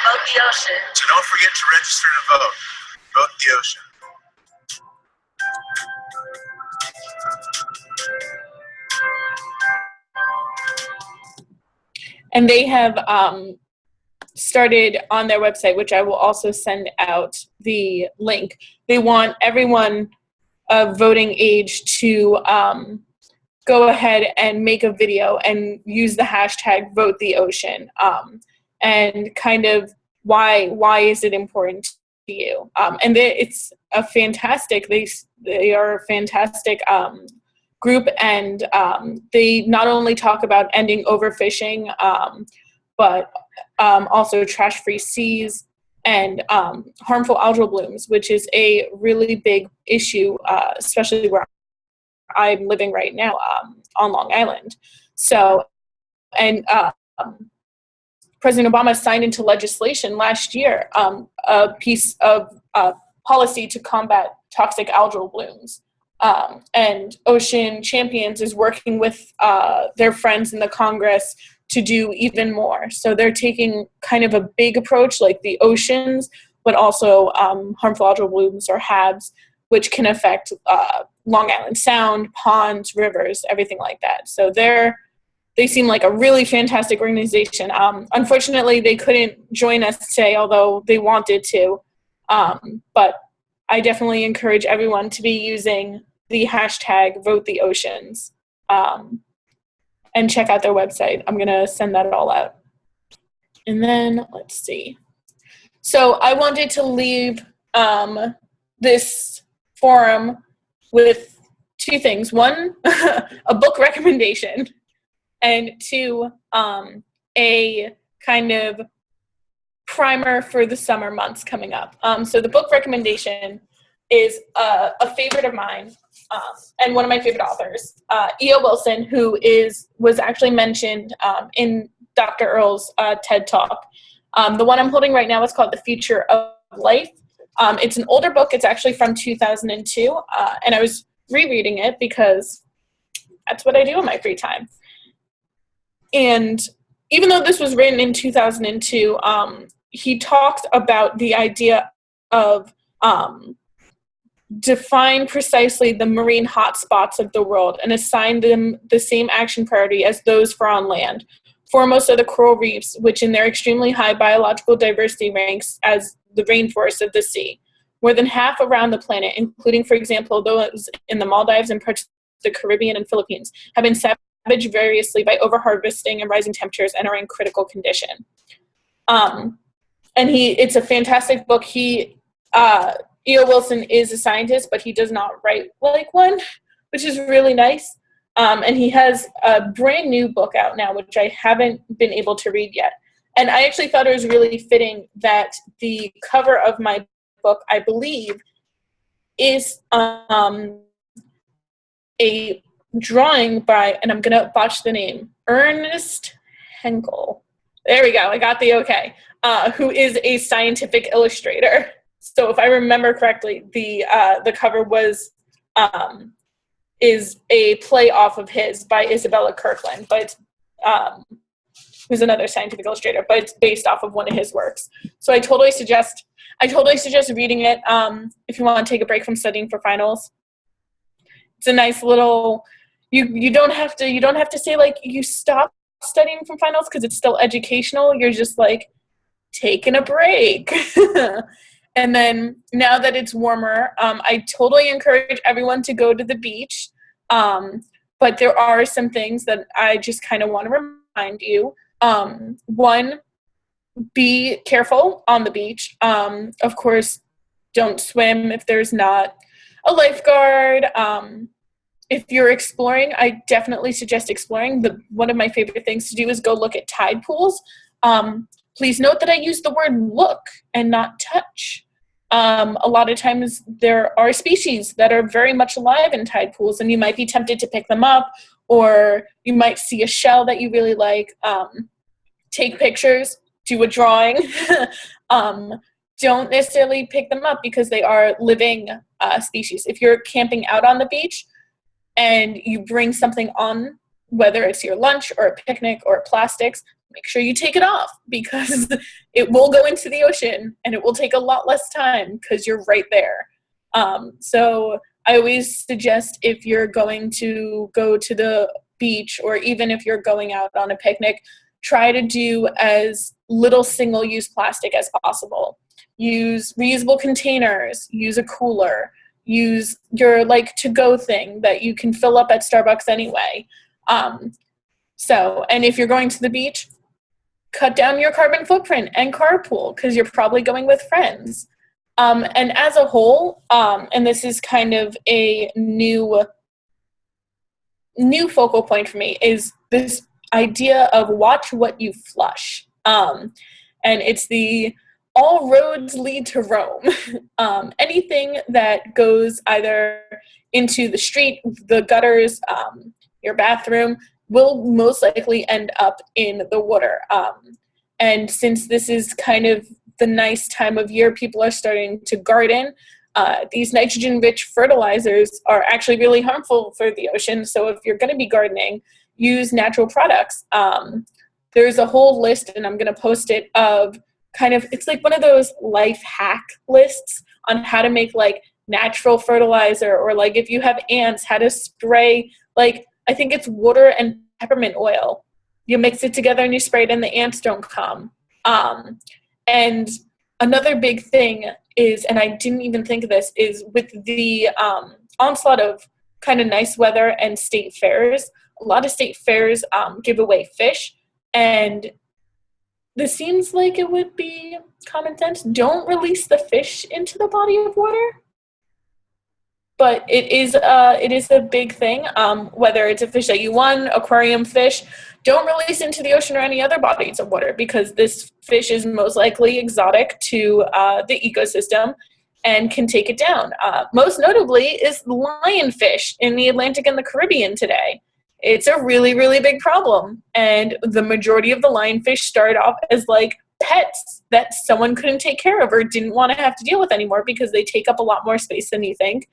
Vote the ocean. So don't forget to register to vote. Vote the ocean. And they have started on their website, which I will also send out the link. They want everyone of voting age to go ahead and make a video and use the hashtag Vote the Ocean, and kind of why is it important to you? And it's a fantastic, they are a fantastic group, and they not only talk about ending overfishing, but also trash-free seas and harmful algal blooms, which is a really big issue, especially where I'm living right now on Long Island. So, and President Obama signed into legislation last year a piece of policy to combat toxic algal blooms. And Ocean Champions is working with their friends in the Congress to do even more. So they're taking kind of a big approach like the oceans, but also harmful algal blooms or HABs, which can affect Long Island Sound, ponds, rivers, everything like that. So they seem like a really fantastic organization. Unfortunately, they couldn't join us today, although they wanted to. But I definitely encourage everyone to be using the hashtag Vote the Oceans, and check out their website. I'm going to send that all out. And then, let's see. So I wanted to leave this forum with two things. One, a book recommendation, and 2, a kind of primer for the summer months coming up. So the book recommendation is a favorite of mine, and one of my favorite authors, E.O. Wilson, who was actually mentioned in Dr. Earl's TED Talk. The one I'm holding right now is called The Future of Life. It's an older book. It's actually from 2002, and I was rereading it because that's what I do in my free time. And even though this was written in 2002, he talks about the idea of define precisely the marine hotspots of the world and assign them the same action priority as those for on land. Foremost are the coral reefs, which in their extremely high biological diversity ranks as the rainforests of the sea. More than half around the planet, including, for example, those in the Maldives and parts of the Caribbean and Philippines, have been savaged variously by overharvesting and rising temperatures and are in critical condition. And it's a fantastic book. E.O. Wilson is a scientist, but he does not write like one, which is really nice. And he has a brand new book out now, which I haven't been able to read yet. And I actually thought it was really fitting that the cover of my book, I believe, is a drawing by, and I'm going to botch the name, Ernest Henkel. There we go. I got the okay. Who is a scientific illustrator. So if I remember correctly, the cover is a play off of his by Isabella Kirkland, but who's another scientific illustrator, but it's based off of one of his works. So I totally suggest reading it if you want to take a break from studying for finals. It's a nice little. You don't have to say like you stop studying for finals because it's still educational. You're just like taking a break. And then now that it's warmer, I totally encourage everyone to go to the beach. But there are some things that I just kind of want to remind you. One, be careful on the beach. Of course, don't swim if there's not a lifeguard. If you're exploring, I definitely suggest exploring. One of my favorite things to do is go look at tide pools. Please note that I use the word look and not touch. A lot of times there are species that are very much alive in tide pools, and you might be tempted to pick them up, or you might see a shell that you really like. Take pictures, do a drawing. Don't necessarily pick them up because they are living species. If you're camping out on the beach and you bring something on, whether it's your lunch or a picnic or plastics, make sure you take it off because it will go into the ocean and it will take a lot less time because you're right there. So I always suggest if you're going to go to the beach or even if you're going out on a picnic, try to do as little single-use plastic as possible. Use reusable containers, use a cooler, use your like to-go thing that you can fill up at Starbucks anyway. And if you're going to the beach, cut down your carbon footprint and carpool because you're probably going with friends. And as a whole, and this is kind of a new focal point for me, is this idea of watch what you flush. And it's the all roads lead to Rome. Anything that goes either into the street, the gutters, your bathroom, will most likely end up in the water. And since this is kind of the nice time of year, people are starting to garden. These nitrogen-rich fertilizers are actually really harmful for the ocean. So if you're going to be gardening, use natural products. There's a whole list, and I'm going to post it, of kind of, it's like one of those life hack lists on how to make like natural fertilizer, or like if you have ants, how to spray, like I think it's water and peppermint oil. You mix it together and you spray it and the ants don't come. And another big thing is, and I didn't even think of this, is with the onslaught of kind of nice weather and state fairs, a lot of state fairs give away fish, and this seems like it would be common sense. Don't release the fish into the body of water. but it is a big thing. Whether it's a fish that you want, aquarium fish, don't release into the ocean or any other bodies of water, because this fish is most likely exotic to the ecosystem and can take it down. Most notably is lionfish in the Atlantic and the Caribbean today. It's a really, really big problem, and the majority of the lionfish started off as like pets that someone couldn't take care of or didn't want to have to deal with anymore because they take up a lot more space than you think.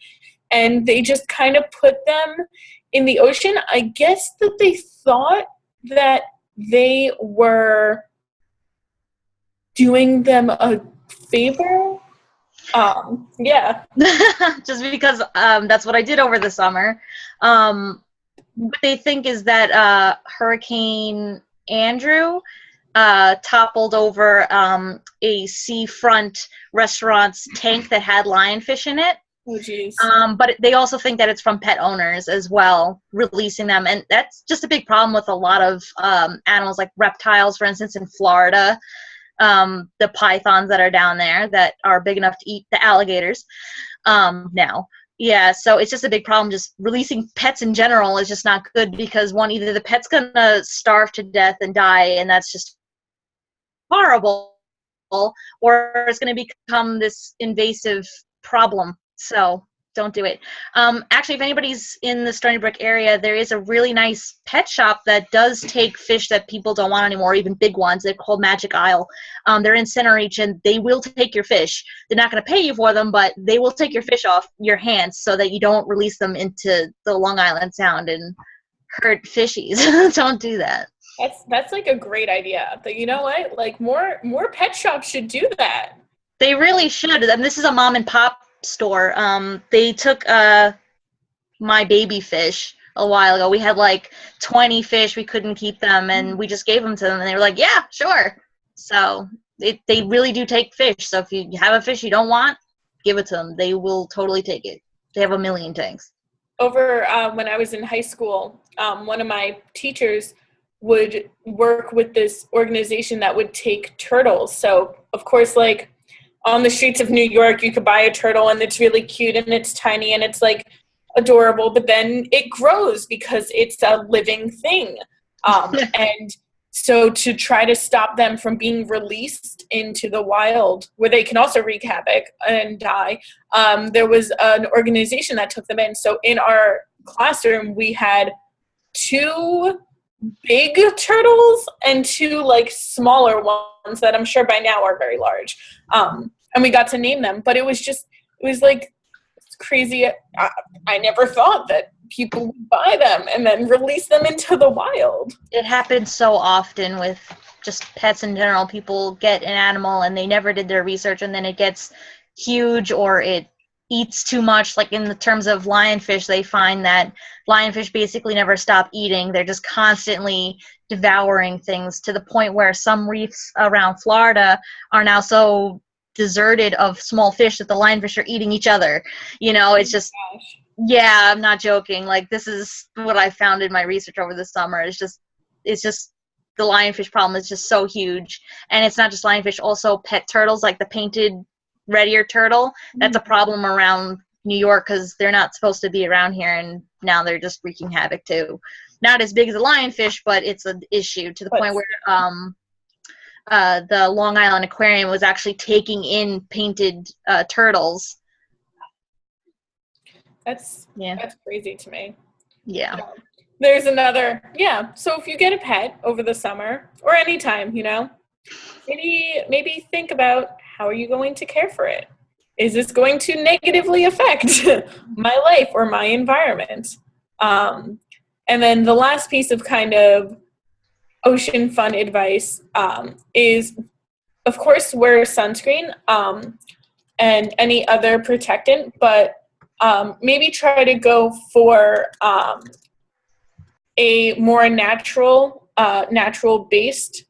And they just kind of put them in the ocean. I guess that they thought that they were doing them a favor. Yeah. Just because that's what I did over the summer. What they think is that Hurricane Andrew toppled over a seafront restaurant's tank that had lionfish in it. Oh, geez. But they also think that it's from pet owners as well, releasing them. And that's just a big problem with a lot of animals, like reptiles, for instance, in Florida. The pythons that are down there that are big enough to eat the alligators now. Yeah, so it's just a big problem. Just releasing pets in general is just not good because, one, either the pet's going to starve to death and die, and that's just horrible, or it's going to become this invasive problem. So don't do it. Actually, if anybody's in the Stony Brook area, there is a really nice pet shop that does take fish that people don't want anymore, even big ones. They're called Magic Isle. They're in Center Reach, and they will take your fish. They're not going to pay you for them, but they will take your fish off your hands so that you don't release them into the Long Island Sound and hurt fishies. Don't do that. That's like a great idea. But you know what? Like more pet shops should do that. They really should. And this is a mom and pop store. They took my baby fish a while ago. We had like 20 fish. We couldn't keep them, and we just gave them to them, and they were like, yeah, sure. So they really do take fish. So if you have a fish you don't want, give it to them. They will totally take it. They have a million tanks. Over when I was in high school, one of my teachers would work with this organization that would take turtles. So of course, like, on the streets of New York, you could buy a turtle and it's really cute and it's tiny and it's like adorable, but then it grows because it's a living thing. And so to try to stop them from being released into the wild, where they can also wreak havoc and die, there was an organization that took them in. So in our classroom, we had 2 big turtles and 2 like smaller ones that I'm sure by now are very large. And we got to name them, but it was like crazy. I never thought that people would buy them and then release them into the wild. It happens so often with just pets in general. People get an animal and they never did their research, and then it gets huge or it eats too much. Like in the terms of lionfish, they find that lionfish basically never stop eating. They're just constantly devouring things to the point where some reefs around Florida are now so deserted of small fish that the lionfish are eating each other. You know, it's just, yeah, I'm not joking. Like, this is what I found in my research over the summer. It's just the lionfish problem is just so huge. And it's not just lionfish, also pet turtles, like the painted red ear turtle. That's a problem around New York because they're not supposed to be around here, and now they're just wreaking havoc too. Not as big as a lionfish, but it's an issue to the point where the Long Island Aquarium was actually taking in painted turtles. That's crazy to me. Yeah. There's another, so if you get a pet over the summer or anytime, you know, maybe think about, how are you going to care for it? Is this going to negatively affect my life or my environment? And then the last piece of kind of ocean fun advice is, of course, wear sunscreen and any other protectant, but maybe try to go for a more natural-based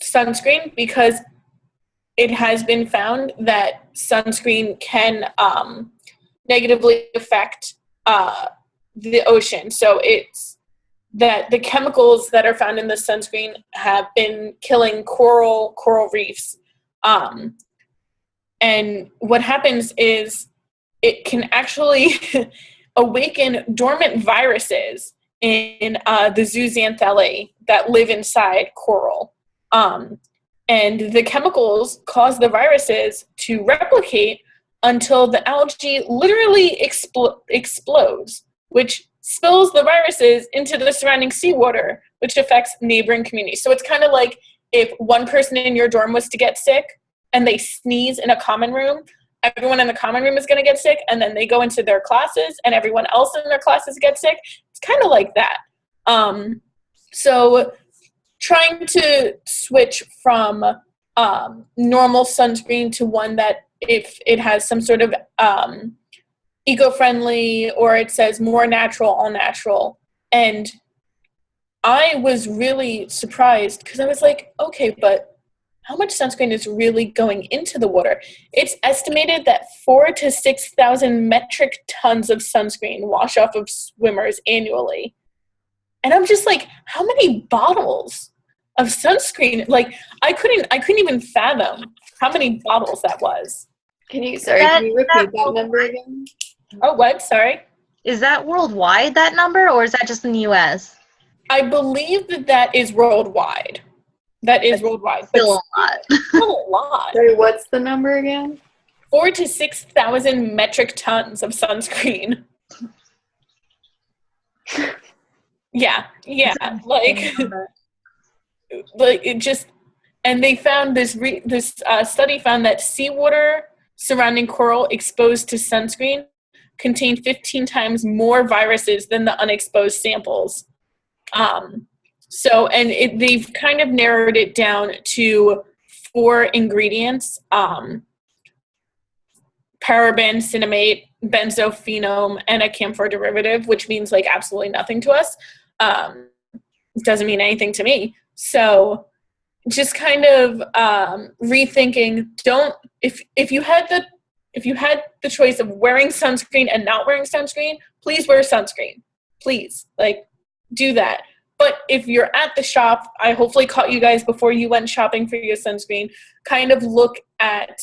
sunscreen, because it has been found that sunscreen can negatively affect the ocean. So it's that the chemicals that are found in the sunscreen have been killing coral reefs. And what happens is it can actually awaken dormant viruses in the zooxanthellae that live inside coral. And the chemicals cause the viruses to replicate until the algae literally explodes, which spills the viruses into the surrounding seawater, which affects neighboring communities. So it's kind of like if one person in your dorm was to get sick and they sneeze in a common room, everyone in the common room is going to get sick, and then they go into their classes and everyone else in their classes gets sick. It's kind of like that. So trying to switch from normal sunscreen to one that if it has some sort of eco-friendly, or it says more natural, all natural. And I was really surprised because I was like, okay, but how much sunscreen is really going into the water? It's estimated that 4,000 to 6,000 metric tons of sunscreen wash off of swimmers annually. And I'm just like, how many bottles of sunscreen? Like, I couldn't even fathom how many bottles that was. Can you repeat that number again? Oh, what? Sorry. Is that worldwide, that number, or is that just in the U.S.? I believe that is worldwide. That is worldwide. Still a lot. Still a lot. Sorry, what's the number again? 4,000 to 6,000 metric tons of sunscreen. Yeah, like it just, and they found this study found that seawater surrounding coral exposed to sunscreen contained 15 times more viruses than the unexposed samples. They've kind of narrowed it down to 4 ingredients: paraben, cinnamate, benzophenone, and a camphor derivative, which means like absolutely nothing to us. Doesn't mean anything to me. So just kind of rethinking. If you had the choice of wearing sunscreen and not wearing sunscreen, please wear sunscreen. Please, like, do that. But if you're at the shop, I hopefully caught you guys before you went shopping for your sunscreen, kind of look at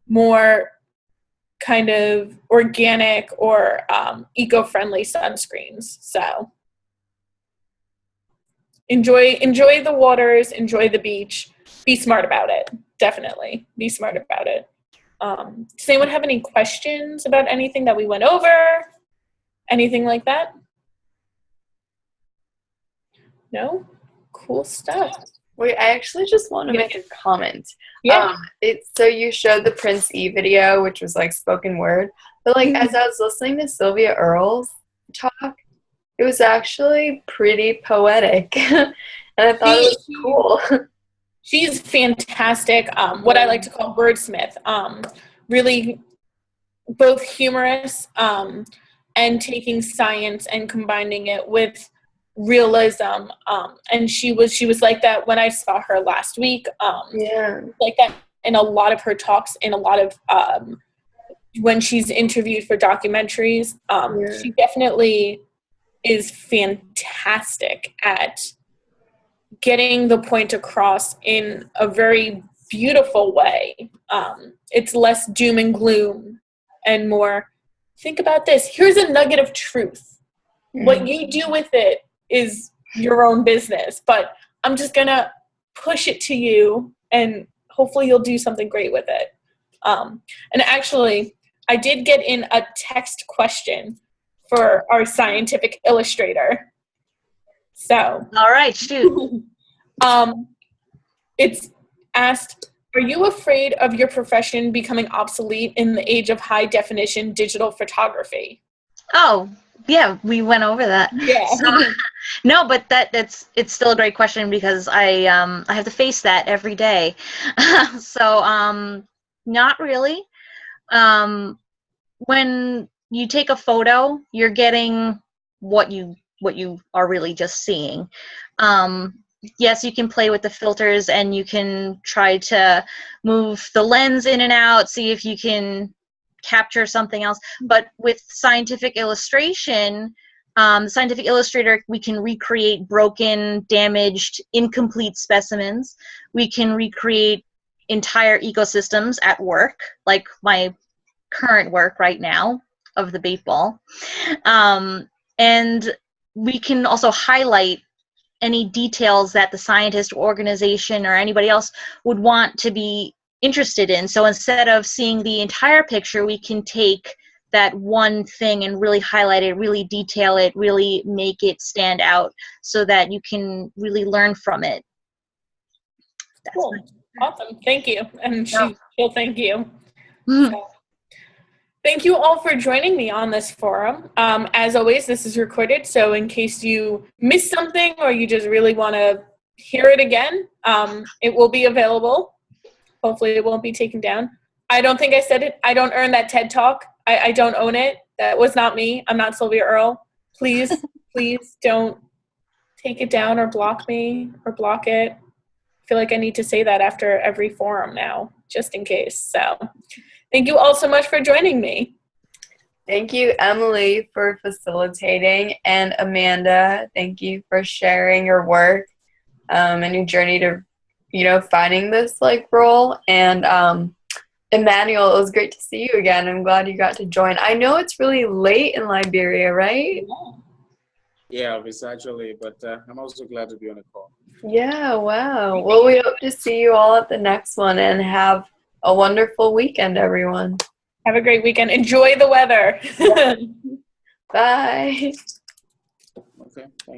more kind of organic or eco-friendly sunscreens. So enjoy the waters, enjoy the beach, be smart about it. Definitely be smart about it. Does anyone have any questions about anything that we went over? Anything like that? No? Cool stuff. Wait, I actually just want to make a comment. Yeah. So you showed the Prince E video, which was like spoken word, but like as I was listening to Sylvia Earle's talk, it was actually pretty poetic, and I thought it was cool. She's fantastic. What I like to call wordsmith. Really, both humorous and taking science and combining it with realism, and she was like that when I saw her last week. Like that in a lot of her talks, in a lot of when she's interviewed for documentaries. She definitely is fantastic at getting the point across in a very beautiful way. It's less doom and gloom and more, think about this, here's a nugget of truth. What you do with it is your own business, but I'm just gonna push it to you and hopefully you'll do something great with it. And actually, I did get in a text question for our scientific illustrator. So. All right, shoot. It's asked, are you afraid of your profession becoming obsolete in the age of high definition digital photography? Oh, yeah, we went over that. Yeah. So, no, but it's still a great question because I have to face that every day. So not really. When you take a photo, you're getting what you are really just seeing. Yes, you can play with the filters and you can try to move the lens in and out, see if you can capture something else. But with scientific illustration, Scientific Illustrator, we can recreate broken, damaged, incomplete specimens. We can recreate entire ecosystems at work, like my current work right now of the bait ball. And we can also highlight any details that the scientist or organization or anybody else would want to be interested in. So instead of seeing the entire picture, we can take that one thing and really highlight it, really detail it, really make it stand out so that you can really learn from it. That's Cool. Awesome. Thank you. And she'll thank you. Mhm. So, thank you all for joining me on this forum. As always, this is recorded, so in case you missed something or you just really want to hear it again, it will be available. Hopefully it won't be taken down. I don't think I said it. I don't earn that TED Talk. I don't own it. That was not me. I'm not Sylvia Earle. Please, please don't take it down or block me or block it. I feel like I need to say that after every forum now, just in case. So thank you all so much for joining me. Thank you, Emily, for facilitating, and Amanda, thank you for sharing your work and your journey to, finding this role. And Emmanuel, it was great to see you again. I'm glad you got to join. I know it's really late in Liberia, right? Yeah, it's actually, but I'm also glad to be on the call. Yeah, wow. Well, we hope to see you all at the next one, and have a wonderful weekend, everyone. Have a great weekend. Enjoy the weather. Bye. Okay, thank you.